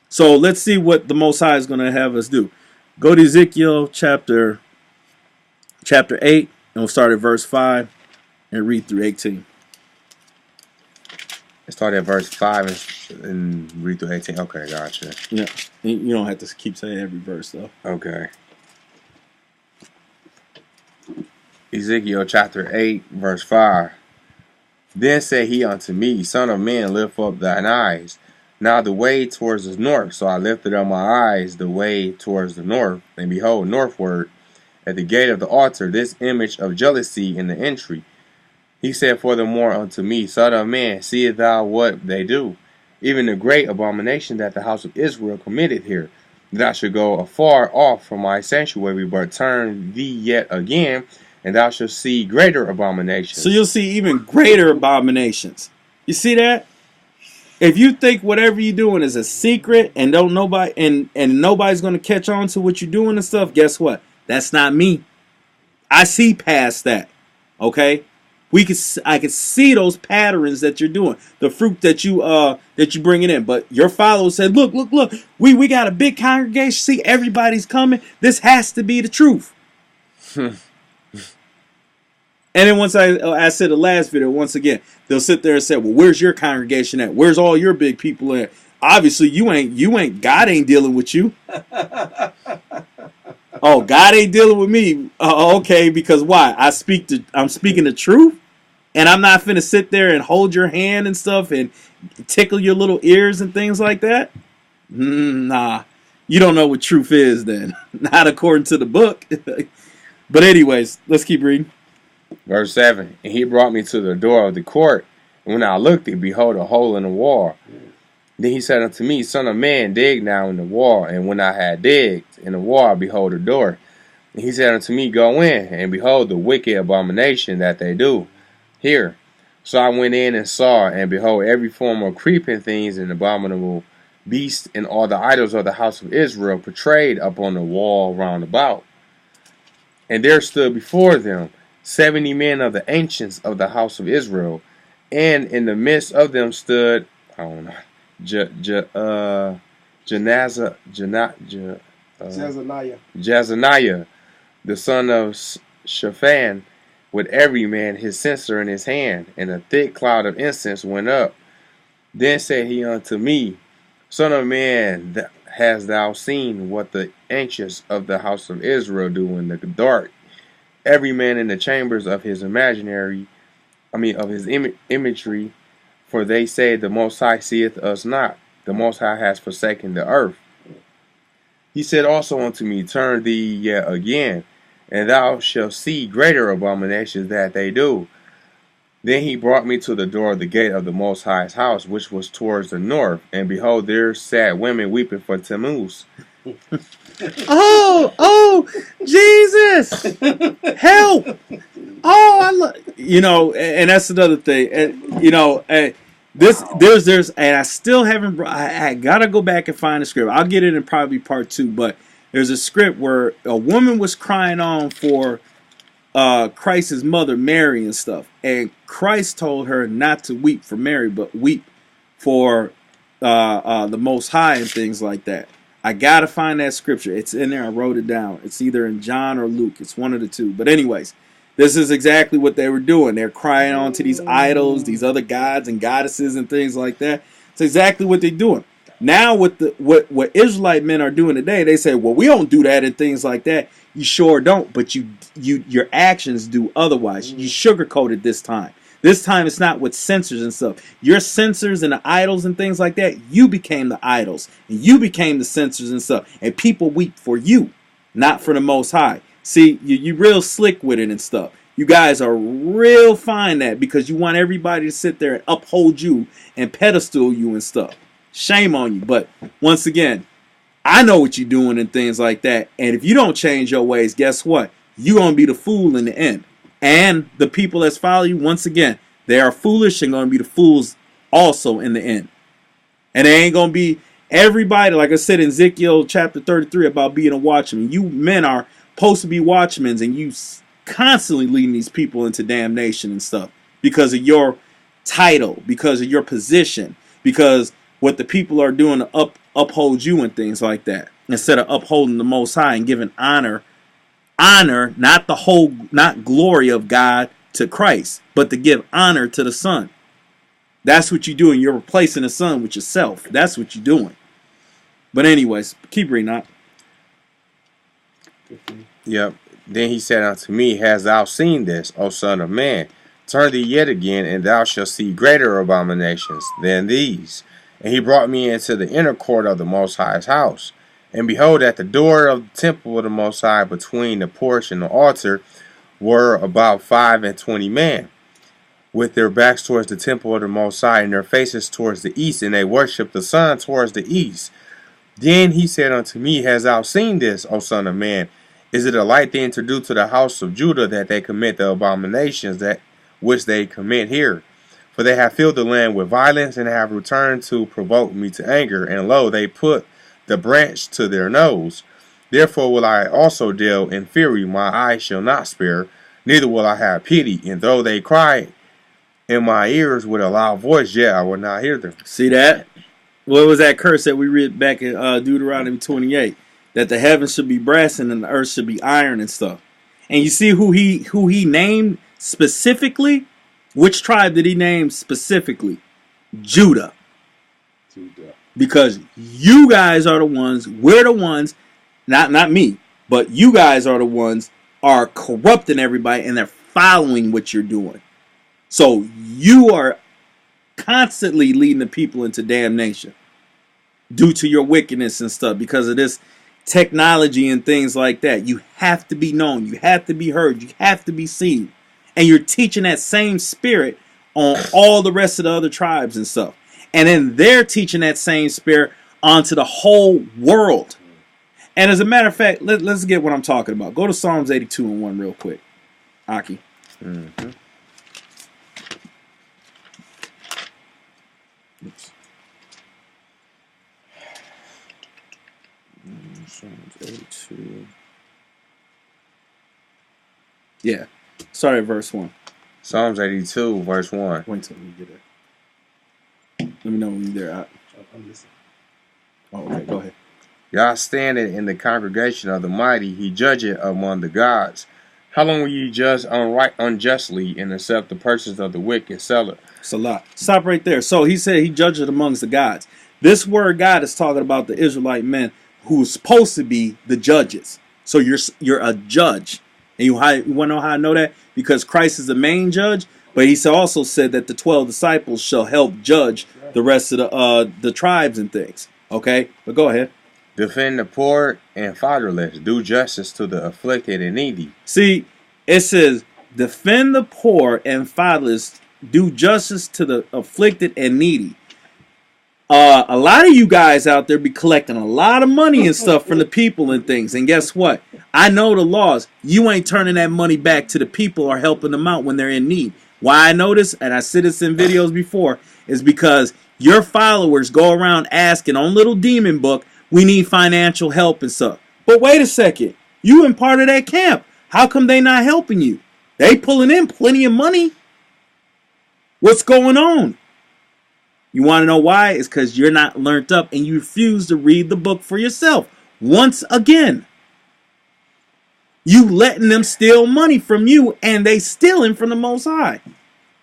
So let's see what the Most High is going to have us do. Go to Ezekiel chapter 8, and we'll start at verse 5 and read through 18. Start at verse 5 and read through 18. Okay, gotcha. Yeah, you don't have to keep saying every verse, though. Okay. Ezekiel chapter 8, verse 5. Then said he unto me, Son of man, lift up thine eyes. Now the way towards the north. So I lifted up my eyes the way towards the north. And behold, northward, at the gate of the altar, this image of jealousy in the entry. He said furthermore unto me, Son of man, seest thou what they do? Even the great abomination that the house of Israel committed here, that I should go afar off from my sanctuary, but turn thee yet again, and thou shalt see greater abominations. So you'll see even greater abominations. You see that? If you think whatever you're doing is a secret and don't nobody and nobody's gonna catch on to what you're doing and stuff, guess what? That's not me. I see past that. Okay? I can see those patterns that you're doing, the fruit that you bringing in. But your followers said, look, we got a big congregation. See, everybody's coming. This has to be the truth. And then once I said the last video, once again, they'll sit there and say, well, where's your congregation at? Where's all your big people at? Obviously, you ain't, God ain't dealing with you. Oh, God ain't dealing with me. Okay, because why? I'm speaking the truth, and I'm not finna sit there and hold your hand and stuff and tickle your little ears and things like that. Nah, you don't know what truth is then. Not according to the book. But anyways, let's keep reading. Verse 7, and he brought me to the door of the court, and when I looked, and behold, a hole in the wall. Then he said unto me, Son of man, dig now in the wall. And when I had digged in the wall, behold, a door. And he said unto me, Go in, and behold, the wicked abomination that they do here. So I went in and saw, and behold, every form of creeping things and abominable beasts and all the idols of the house of Israel portrayed upon the wall round about. And there stood before them 70 men of the ancients of the house of Israel, and in the midst of them stood, I don't know, Jezaniah, the son of Shaphan, with every man his censer in his hand, and a thick cloud of incense went up. Then said he unto me, Son of man, hast thou seen what the ancients of the house of Israel do in the dark? Every man in the chambers of his imagery, for they say the Most High seeth us not. The Most High has forsaken the earth. He said also unto me, Turn thee yet again, and thou shalt see greater abominations that they do. Then he brought me to the door of the gate of the Most High's house, which was towards the north, and behold, there sat women weeping for Tammuz. Oh, Jesus! Help! Oh, and that's another thing. And there's, and I still haven't. I gotta go back and find the script. I'll get it in probably part 2. But there's a script where a woman was crying on for Christ's mother Mary and stuff, and Christ told her not to weep for Mary, but weep for the Most High and things like that. I gotta find that scripture. It's in there. I wrote it down. It's either in John or Luke. It's one of the two. But anyways, this is exactly what they were doing. They're crying on to these idols, these other gods and goddesses and things like that. It's exactly what they're doing. Now what Israelite men are doing today, they say, well, we don't do that and things like that. You sure don't, but your actions do otherwise. You sugarcoat it this time. This time it's not with censors and stuff. Your censors and the idols and things like that, you became the idols. And you became the censors and stuff. And people weep for you, not for the Most High. See, you real slick with it and stuff. You guys are real fine at because you want everybody to sit there and uphold you and pedestal you and stuff. Shame on you. But once again, I know what you're doing and things like that. And if you don't change your ways, guess what? You're going to be the fool in the end. And the people that follow you, once again, they are foolish and going to be the fools also in the end. And they ain't going to be everybody, like I said in Ezekiel chapter 33 about being a watchman. You men are supposed to be watchmen, and you constantly leading these people into damnation and stuff because of your title, because of your position, because what the people are doing to uphold you and things like that, instead of upholding the Most High and giving honor, not glory of God to Christ, but to give honor to the Son. That's what you're doing. You're replacing the Son with yourself. That's what you're doing. But anyways, keep reading that. Yep. Then he said unto me, Hast thou seen this, O son of man? Turn thee yet again, and thou shalt see greater abominations than these. And he brought me into the inner court of the Most High's house. And behold, at the door of the temple of the Most High, between the porch and the altar, were about 25 men, with their backs towards the temple of the Most High, and their faces towards the east, and they worshipped the sun towards the east. Then he said unto me, Hast thou seen this, O son of man? Is it a light thing to do to the house of Judah that they commit the abominations that which they commit here? For they have filled the land with violence, and have returned to provoke me to anger. And lo, they put the branch to their nose. Therefore will I also deal in fury, my eye shall not spare, neither will I have pity. And though they cry in my ears with a loud voice, yet I will not hear them. See that? What was that curse that we read back in Deuteronomy 28? That the heavens should be brass and the earth should be iron and stuff. And you see who he named specifically? Which tribe did he name specifically? Judah. Because you guys are the ones, we're the ones, not me, but you guys are the ones are corrupting everybody and they're following what you're doing. So you are constantly leading the people into damnation due to your wickedness and stuff because of this technology and things like that. You have to be known. You have to be heard. You have to be seen. And you're teaching that same spirit on all the rest of the other tribes and stuff. And then they're teaching that same spirit onto the whole world. And as a matter of fact, let's get what I'm talking about. Go to Psalms 82 and 1 real quick. Aki. Mm-hmm. Oops. Psalms 82. Yeah. Start at verse 1. Psalms 82, verse 1. Wait until we get there. Let me know when you're there. I'm listening. Oh, okay. Go ahead. Yah standeth in the congregation of the mighty, he judgeth among the gods. How long will ye judge unjustly and accept the persons of the wicked seller? Salah. Stop right there. So he said he judgeth amongst the gods. This word God is talking about the Israelite men who are supposed to be the judges. So you're a judge. And you want to know how I know that? Because Christ is the main judge, but he also said that the 12 disciples shall help judge the rest of the tribes and things. Okay? But go ahead. Defend the poor and fatherless. Do justice to the afflicted and needy. See, it says, defend the poor and fatherless. Do justice to the afflicted and needy. A lot of you guys out there be collecting a lot of money and stuff from the people and things. And guess what? I know the laws. You ain't turning that money back to the people or helping them out when they're in need. Why I know this, and I said this in videos before, is because your followers go around asking on Little Demon Book, we need financial help and stuff. But wait a second. You in part of that camp. How come they not helping you? They pulling in plenty of money. What's going on? You want to know why? It's because you're not learned up and you refuse to read the book for yourself. Once again, you letting them steal money from you and they stealing from the Most High.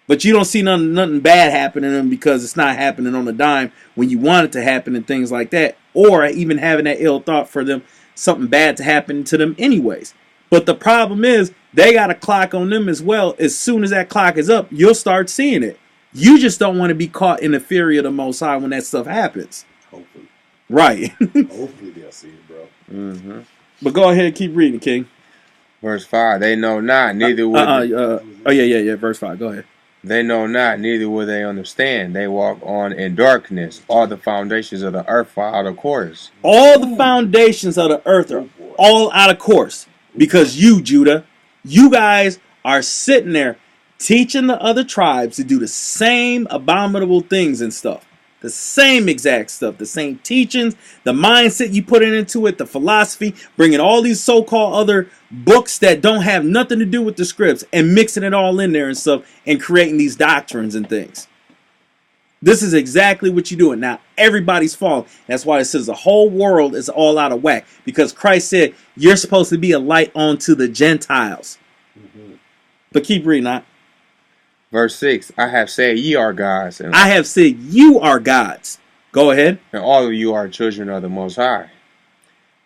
But you don't see nothing bad happening to them because it's not happening on a dime when you want it to happen and things like that. Or even having that ill thought for them, something bad to happen to them anyways. But the problem is they got a clock on them as well. As soon as that clock is up, you'll start seeing it. You just don't want to be caught in the fury of the Most High when that stuff happens. Hopefully. Right. Hopefully they'll see it, bro. Mm-hmm. But go ahead and keep reading, King. Verse 5. They know not, neither will Verse 5. Go ahead. They know not, neither will they understand. They walk on in darkness. All the foundations of the earth fall out of course. All the foundations of the earth are all out of course. Because you, Judah, you guys are sitting there teaching the other tribes to do the same abominable things and stuff. The same exact stuff. The same teachings, the mindset you put into it, the philosophy, bringing all these so-called other books that don't have nothing to do with the scripts and mixing it all in there and stuff and creating these doctrines and things. This is exactly what you're doing. Now, everybody's falling. That's why it says the whole world is all out of whack. Because Christ said, you're supposed to be a light unto the Gentiles. Mm-hmm. But keep reading that. Verse 6. I have said ye are gods. And I have said you are gods. Go ahead. And all of you are children of the Most High.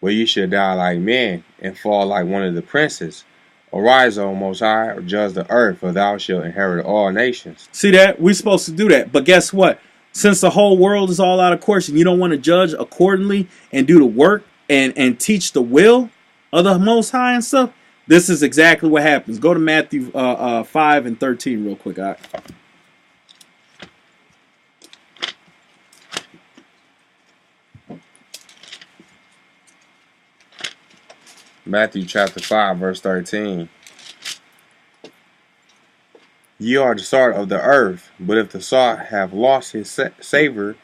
Well, you should die like men and fall like one of the princes. Arise, O Most High, or judge the earth, for thou shalt inherit all nations. See that? We're supposed to do that. But guess what? Since the whole world is all out of course and you don't want to judge accordingly and do the work and teach the will of the Most High and stuff, this is exactly what happens. Go to Matthew 5 and 13 real quick. All right. Matthew chapter 5, verse 13. Ye are the salt of the earth, but if the salt have lost his savor,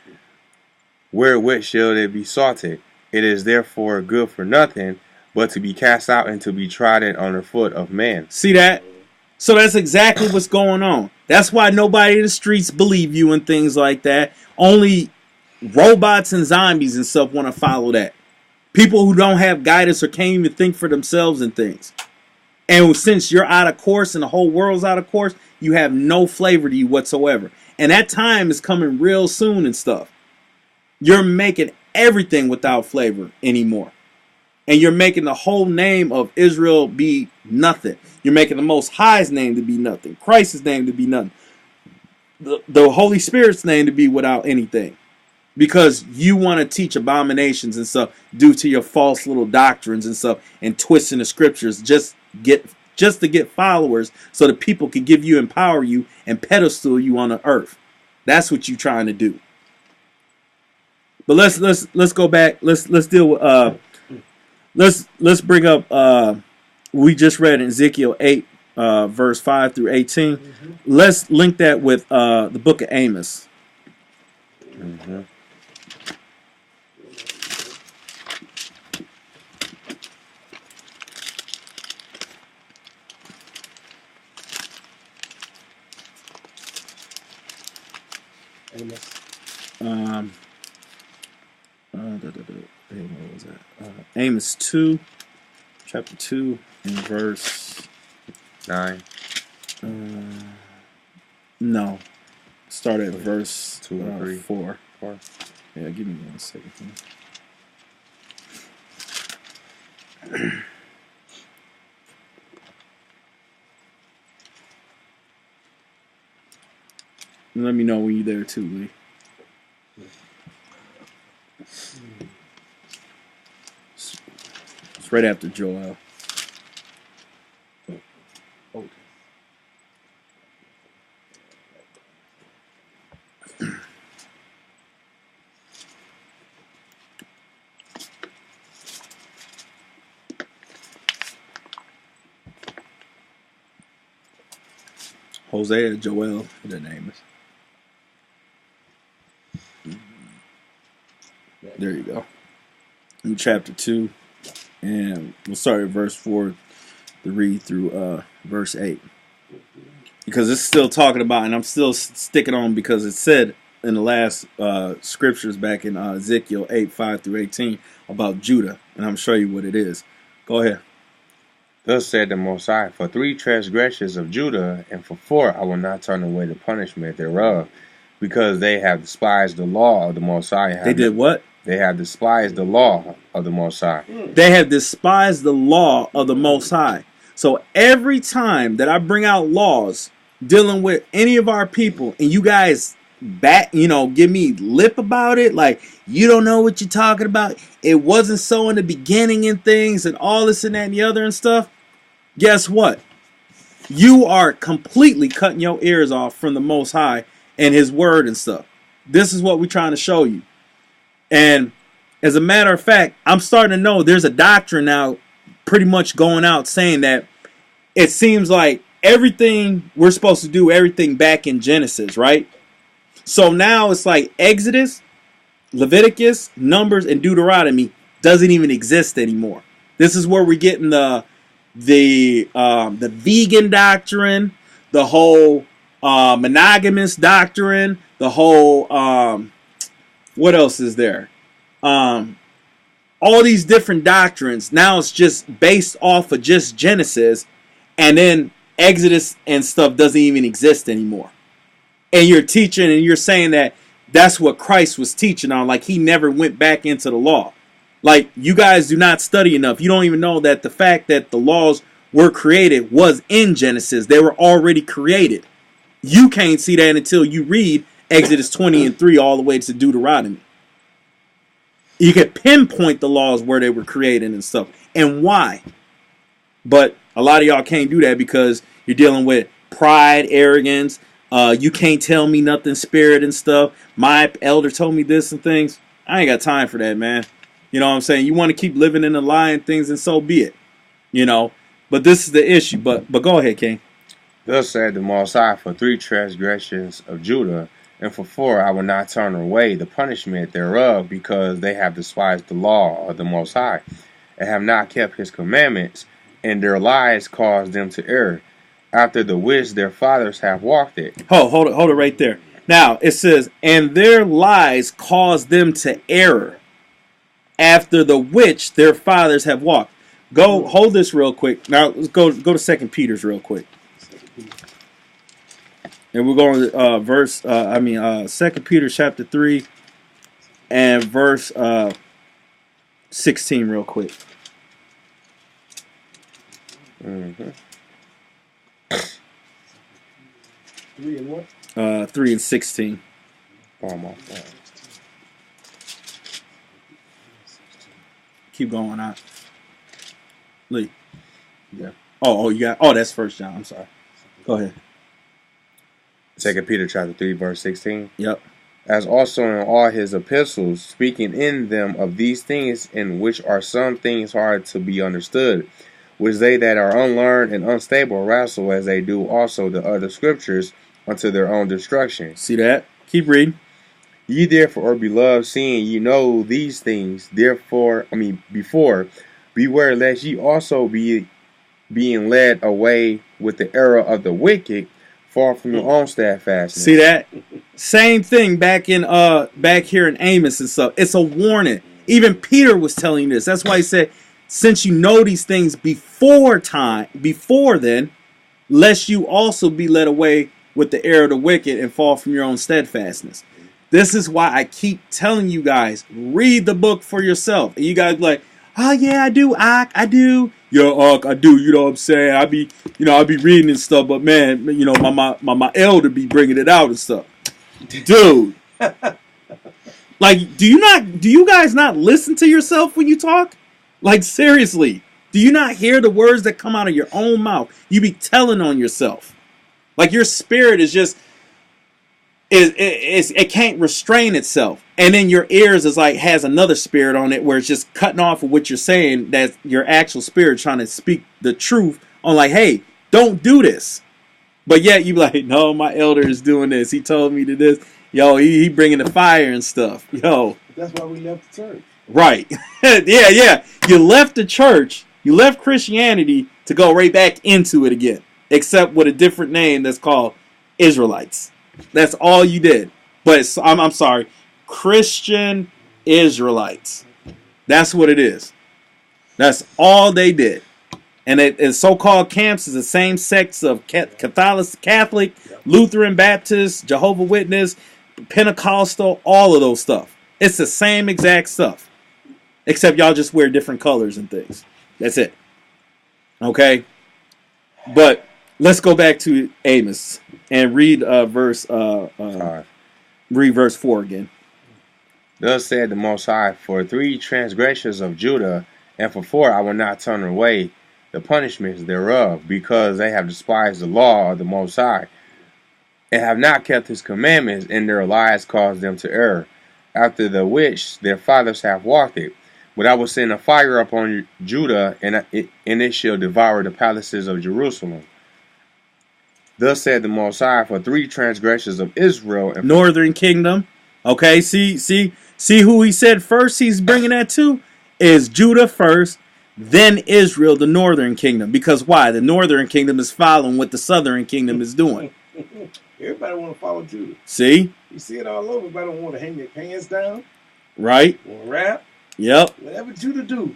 wherewith shall it be salted? It is therefore good for nothing, but to be cast out and to be trodden under foot of men. See that? So that's exactly what's going on. That's why nobody in the streets believe you and things like that. Only robots and zombies and stuff want to follow that. People who don't have guidance or can't even think for themselves and things. And since you're out of course and the whole world's out of course, you have no flavor to you whatsoever. And that time is coming real soon and stuff. You're making everything without flavor anymore. And you're making the whole name of Israel be nothing. You're making the Most High's name to be nothing. Christ's name to be nothing. The Holy Spirit's name to be without anything. Because you want to teach abominations and stuff due to your false little doctrines and stuff and twisting the scriptures just to get followers so that people can give you, empower you, and pedestal you on the earth. That's what you're trying to do. But let's go back. Let's deal with let's bring up we just read in Ezekiel 8 verse 5 through 18. Mm-hmm. Let's link that with the book of Amos. Mm-hmm. What was that? Amos 2, chapter 2, and verse 9. No. Start at verse 2 or 3. 4. Yeah, give me 1 second. Let me know when you're there too, Lee. It's right after Joel. Hosea, Joel, their name is. There you go. In chapter 2, and we'll start at verse 4 to read through verse 8. Because it's still talking about, and I'm still sticking on because it said in the last scriptures back in Ezekiel 8, 5 through 18 about Judah. And I'm going to show you what it is. Go ahead. Thus said the Most High, for 3 transgressions of Judah, and for 4 I will not turn away the punishment thereof, because they have despised the law of the Most High. They did what? They have despised the law of the Most High. They have despised the law of the Most High. So every time that I bring out laws dealing with any of our people, and you guys give me lip about it, like you don't know what you're talking about, it wasn't so in the beginning and things and all this and that and the other and stuff, guess what? You are completely cutting your ears off from the Most High and His word and stuff. This is what we're trying to show you. And as a matter of fact, I'm starting to know there's a doctrine now pretty much going out saying that it seems like everything we're supposed to do, everything back in Genesis, right? So now it's like Exodus, Leviticus, Numbers, and Deuteronomy doesn't even exist anymore. This is where we're getting the vegan doctrine, the whole monogamous doctrine, the whole what else is there? All these different doctrines. Now it's just based off of just Genesis, and then Exodus and stuff doesn't even exist anymore. And you're teaching and you're saying that that's what Christ was teaching on, like He never went back into the law. Like, you guys do not study enough. You don't even know that the fact that the laws were created was in Genesis. They were already created. You can't see that until you read Exodus 20 and 3 all the way to Deuteronomy. You can pinpoint the laws where they were created and stuff and why. But a lot of y'all can't do that because you're dealing with pride, arrogance. You can't tell me nothing, spirit and stuff. My elder told me this and things. I ain't got time for that, man. You know what I'm saying? You want to keep living in the lie and things, and so be it. You know, but this is the issue. But go ahead, King. Thus said the Most High, for 3 transgressions of Judah, and for 4 I will not turn away the punishment thereof, because they have despised the law of the Most High, and have not kept his commandments, and their lies caused them to err, after the which their fathers have walked it. Hold it right there. Now it says, and their lies caused them to err, after the which their fathers have walked. Go hold this real quick. Now let's go to 2 Peter's real quick. And we're going to 2 Peter chapter 3 and verse 16 real quick. Mm-hmm. 3 and what? 3 and 16. Keep going on. Lee. Yeah. Oh, you got. That's 1 John. I'm sorry. Go ahead. 2 Peter chapter 3, verse 16. Yep. As also in all his epistles, speaking in them of these things, in which are some things hard to be understood, which they that are unlearned and unstable wrestle, as they do also the other scriptures, unto their own destruction. See that? Keep reading. Ye therefore are beloved, seeing ye know these things, before, beware lest ye also be being led away with the error of the wicked, far from your own steadfastness. See that? Same thing back here in Amos and stuff. It's a warning. Even Peter was telling you this. That's why he said, since you know these things before then, lest you also be led away with the error of the wicked and fall from your own steadfastness. This is why I keep telling you guys, read the book for yourself. And you guys be like, oh yeah, I do, I do. Yo, I do, you know what I'm saying? I be reading and stuff, but man, you know, my elder be bringing it out and stuff. Dude. Like, do you guys not listen to yourself when you talk? Like, seriously. Do you not hear the words that come out of your own mouth? You be telling on yourself. Like, your spirit is just, it can't restrain itself. And then your ears is like, has another spirit on it where it's just cutting off of what you're saying. That's your actual spirit trying to speak the truth on like, hey, don't do this. But yet you be like, no, my elder is doing this. He told me to this. Yo, he bringing the fire and stuff. Yo. That's why we left the church. Right. Yeah. You left the church. You left Christianity to go right back into it again. Except with a different name that's called Israelites. That's all you did. But I'm sorry. Christian Israelites. That's what it is. That's all they did. And so-called camps is the same sects of Catholic, Lutheran, Baptist, Jehovah's Witness, Pentecostal, all of those stuff. It's the same exact stuff. Except y'all just wear different colors and things. That's it. Okay? But let's go back to Amos and read verse 4 again. Thus said the Most High, for 3 transgressions of Judah, and for 4 I will not turn away the punishments thereof, because they have despised the law of the Most High, and have not kept his commandments, and their lies caused them to err, after the which their fathers have walked it. But I will send a fire upon Judah, and it shall devour the palaces of Jerusalem. Thus said the Most High, for 3 transgressions of Israel, and Northern Kingdom. Okay, see who he said first he's bringing that to? Is Judah first, then Israel, the Northern Kingdom. Because why? The Northern Kingdom is following what the Southern Kingdom is doing. Everybody want to follow Judah. See? You see it all over. Everybody don't want to hang their pants down. Right? Want to rap. Yep. Whatever Judah do.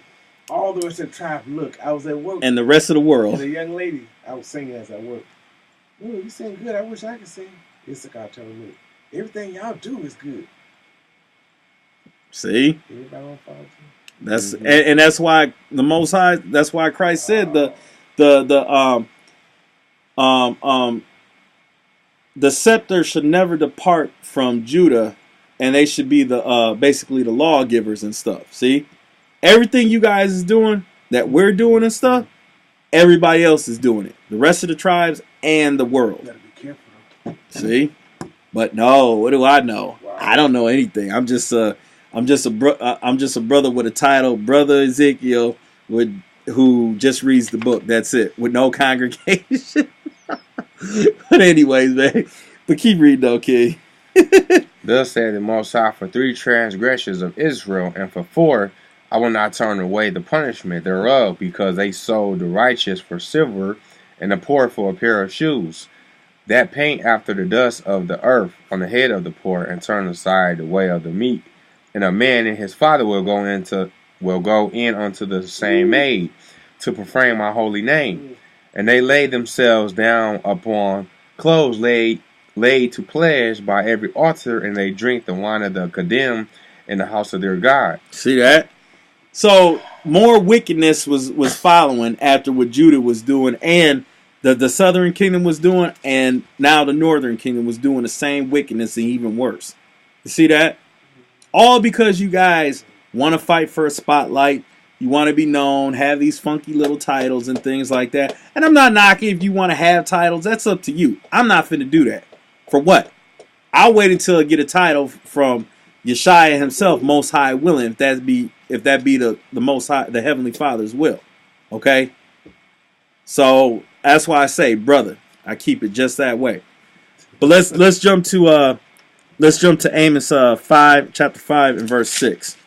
All the rest of the tribe, look, I was at work. And the rest of the world. And a young lady, I was singing as I worked. Oh, you sing good. I wish I could sing. Issachar telling me, everything y'all do is good. See? Everybody want to follow Judah. That's and that's why the Most High. That's why Christ said the scepter should never depart from Judah, and they should be the basically the lawgivers and stuff. See, everything you guys is doing that we're doing and stuff, everybody else is doing it. The rest of the tribes and the world. You gotta be careful. See, but no, what do I know? Wow. I don't know anything. I'm just a brother with a title, Brother Ezekiel, with who just reads the book. That's it, with no congregation. But anyways, man. But keep reading, okay. Thus said the Most High, for 3 transgressions of Israel, and for 4, I will not turn away the punishment thereof, because they sold the righteous for silver, and the poor for a pair of shoes, that paint after the dust of the earth on the head of the poor, and turn aside the way of the meek. And a man and his father will go in unto the same maid, to profane my holy name. And they lay themselves down upon clothes laid to pledge by every altar, and they drink the wine of the condemned in the house of their God. See that? So more wickedness was following after what Judah was doing, and the southern kingdom was doing, and now the northern kingdom was doing the same wickedness and even worse. You see that? All because you guys want to fight for a spotlight. You want to be known, have these funky little titles and things like that. And I'm not knocking if you want to have titles. That's up to you. I'm not finna do that. For what? I'll wait until I get a title from Yeshua himself, Most High willing, if that be the Most High, the Heavenly Father's will. Okay? So that's why I say, brother, I keep it just that way. But let's jump to Amos 5, chapter 5 and verse 6.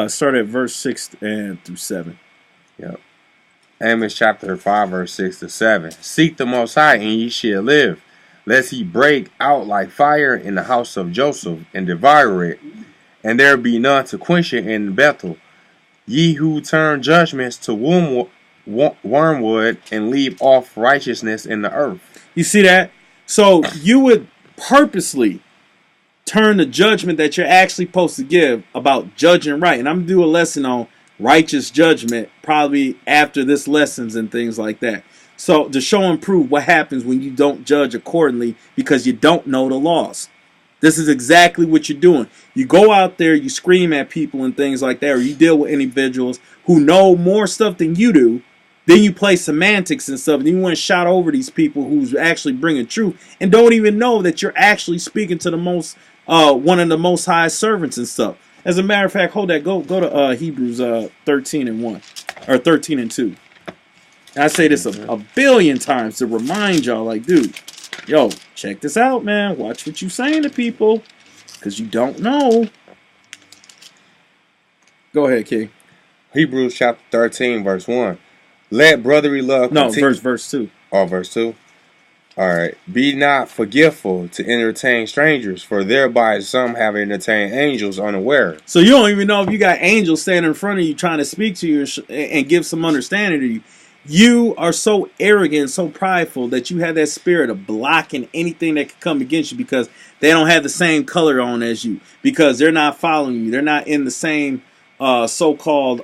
Start at verse 6 and through 7. Yep. Amos chapter 5, verse 6 to 7. Seek the Most High, and ye shall live, lest he break out like fire in the house of Joseph, and devour it, and there be none to quench it in Bethel. Ye who turn judgments to wormwood, and leave off righteousness in the earth. You see that? So you would purposely turn the judgment that you're actually supposed to give about judging right. And I'm going to do a lesson on righteous judgment probably after this lessons and things like that. So to show and prove what happens when you don't judge accordingly because you don't know the laws. This is exactly what you're doing. You go out there, you scream at people and things like that, or you deal with individuals who know more stuff than you do. Then you play semantics and stuff, and you want to shout over these people who's actually bringing truth and don't even know that you're actually speaking to the most one of the Most High servants and stuff. As a matter of fact, hold that. Go to Hebrews 13 and 1 or 13 and 2. And I say this a billion times to remind y'all, like, dude, yo, check this out, man. Watch what you saying to people, because you don't know. Go ahead, King. Hebrews chapter 13, verse 1. Let brotherly love continue. No, verse 2. Oh, verse 2. All right. Be not forgetful to entertain strangers, for thereby some have entertained angels unaware. So you don't even know if you got angels standing in front of you trying to speak to you and give some understanding to you. You are so arrogant, so prideful that you have that spirit of blocking anything that could come against you because they don't have the same color on as you, because they're not following you. They're not in the same so-called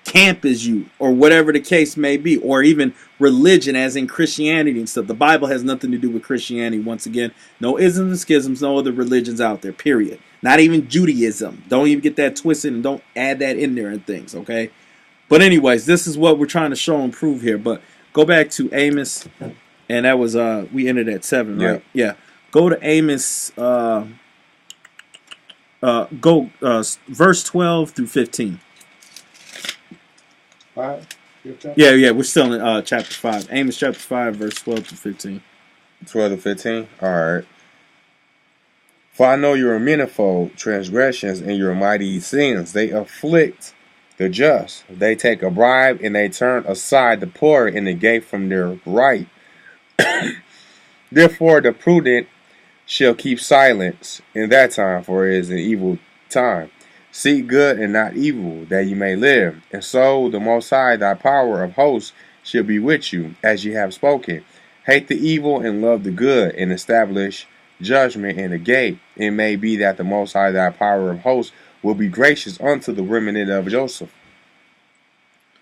camp as you, or whatever the case may be, or even religion as in Christianity and stuff. The Bible has nothing to do with Christianity. Once again, no isms and schisms, no other religions out there, period. Not even Judaism. Don't even get that twisted and don't add that in there and things, okay? But anyways, this is what we're trying to show and prove here. But go back to Amos, and that was, we ended at 7, right? Yeah. Go to Amos, verse 12 through 15. 5? Yeah, we're still in chapter 5. Amos chapter 5, verse 12 to 15. 12 to 15? Alright. For I know your manifold transgressions and your mighty sins. They afflict the just. They take a bribe, and they turn aside the poor and the gate from their right. Therefore the prudent shall keep silence in that time, for it is an evil time. Seek good and not evil, that you may live. And so the Most High, thy power of hosts, shall be with you, as ye have spoken. Hate the evil and love the good, and establish judgment in the gate. It may be that the Most High, thy power of hosts, will be gracious unto the remnant of Joseph.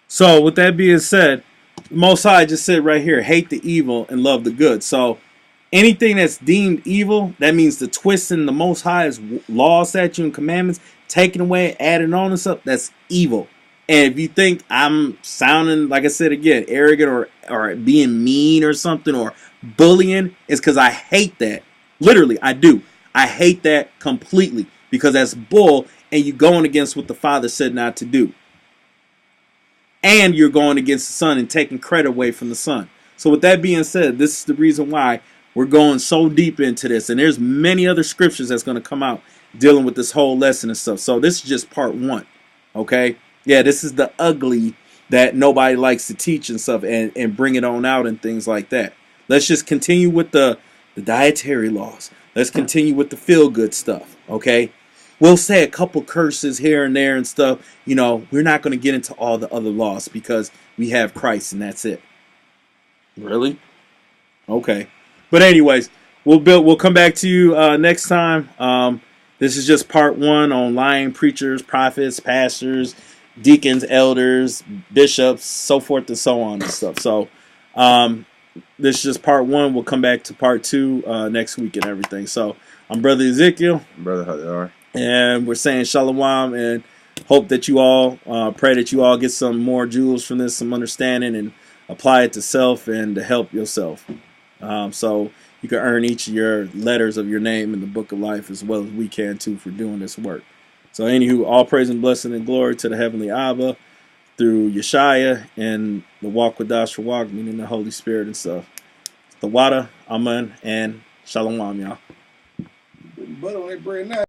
So with that being said, the Most High just said right here, hate the evil and love the good. So anything that's deemed evil, that means the twisting the Most High's law, statute, and commandments, taking away, adding on and stuff, that's evil. And if you think I'm sounding, like I said again, arrogant or being mean or something or bullying, it's because I hate that. Literally, I do. I hate that completely because that's bull, and you're going against what the Father said not to do. And you're going against the Son and taking credit away from the Son. So with that being said, this is the reason why we're going so deep into this. And there's many other scriptures that's going to come out dealing with this whole lesson and stuff. So this is just part 1. Okay? Yeah, this is the ugly that nobody likes to teach and stuff and bring it on out and things like that. Let's just continue with the dietary laws. Let's continue with the feel-good stuff. Okay? We'll say a couple curses here and there and stuff. You know, we're not going to get into all the other laws because we have Christ and that's it. Really? Okay. But anyways, we'll come back to you next time. This is just part 1 on lying preachers, prophets, pastors, deacons, elders, bishops, so forth and so on and stuff. So this is just part 1. We'll come back to part 2 next week and everything. So I'm Brother Ezekiel. Brother Hadar. And we're saying shalom and hope that you all, pray that you all get some more jewels from this, some understanding, and apply it to self and to help yourself. So you can earn each of your letters of your name in the book of life as well as we can too for doing this work. So anywho, all praise and blessing and glory to the Heavenly Abba through Yeshaya and the walk with Dasha walk, meaning the Holy Spirit and stuff. The Wada, Amen, and Shalom, y'all. Butter on that bread now.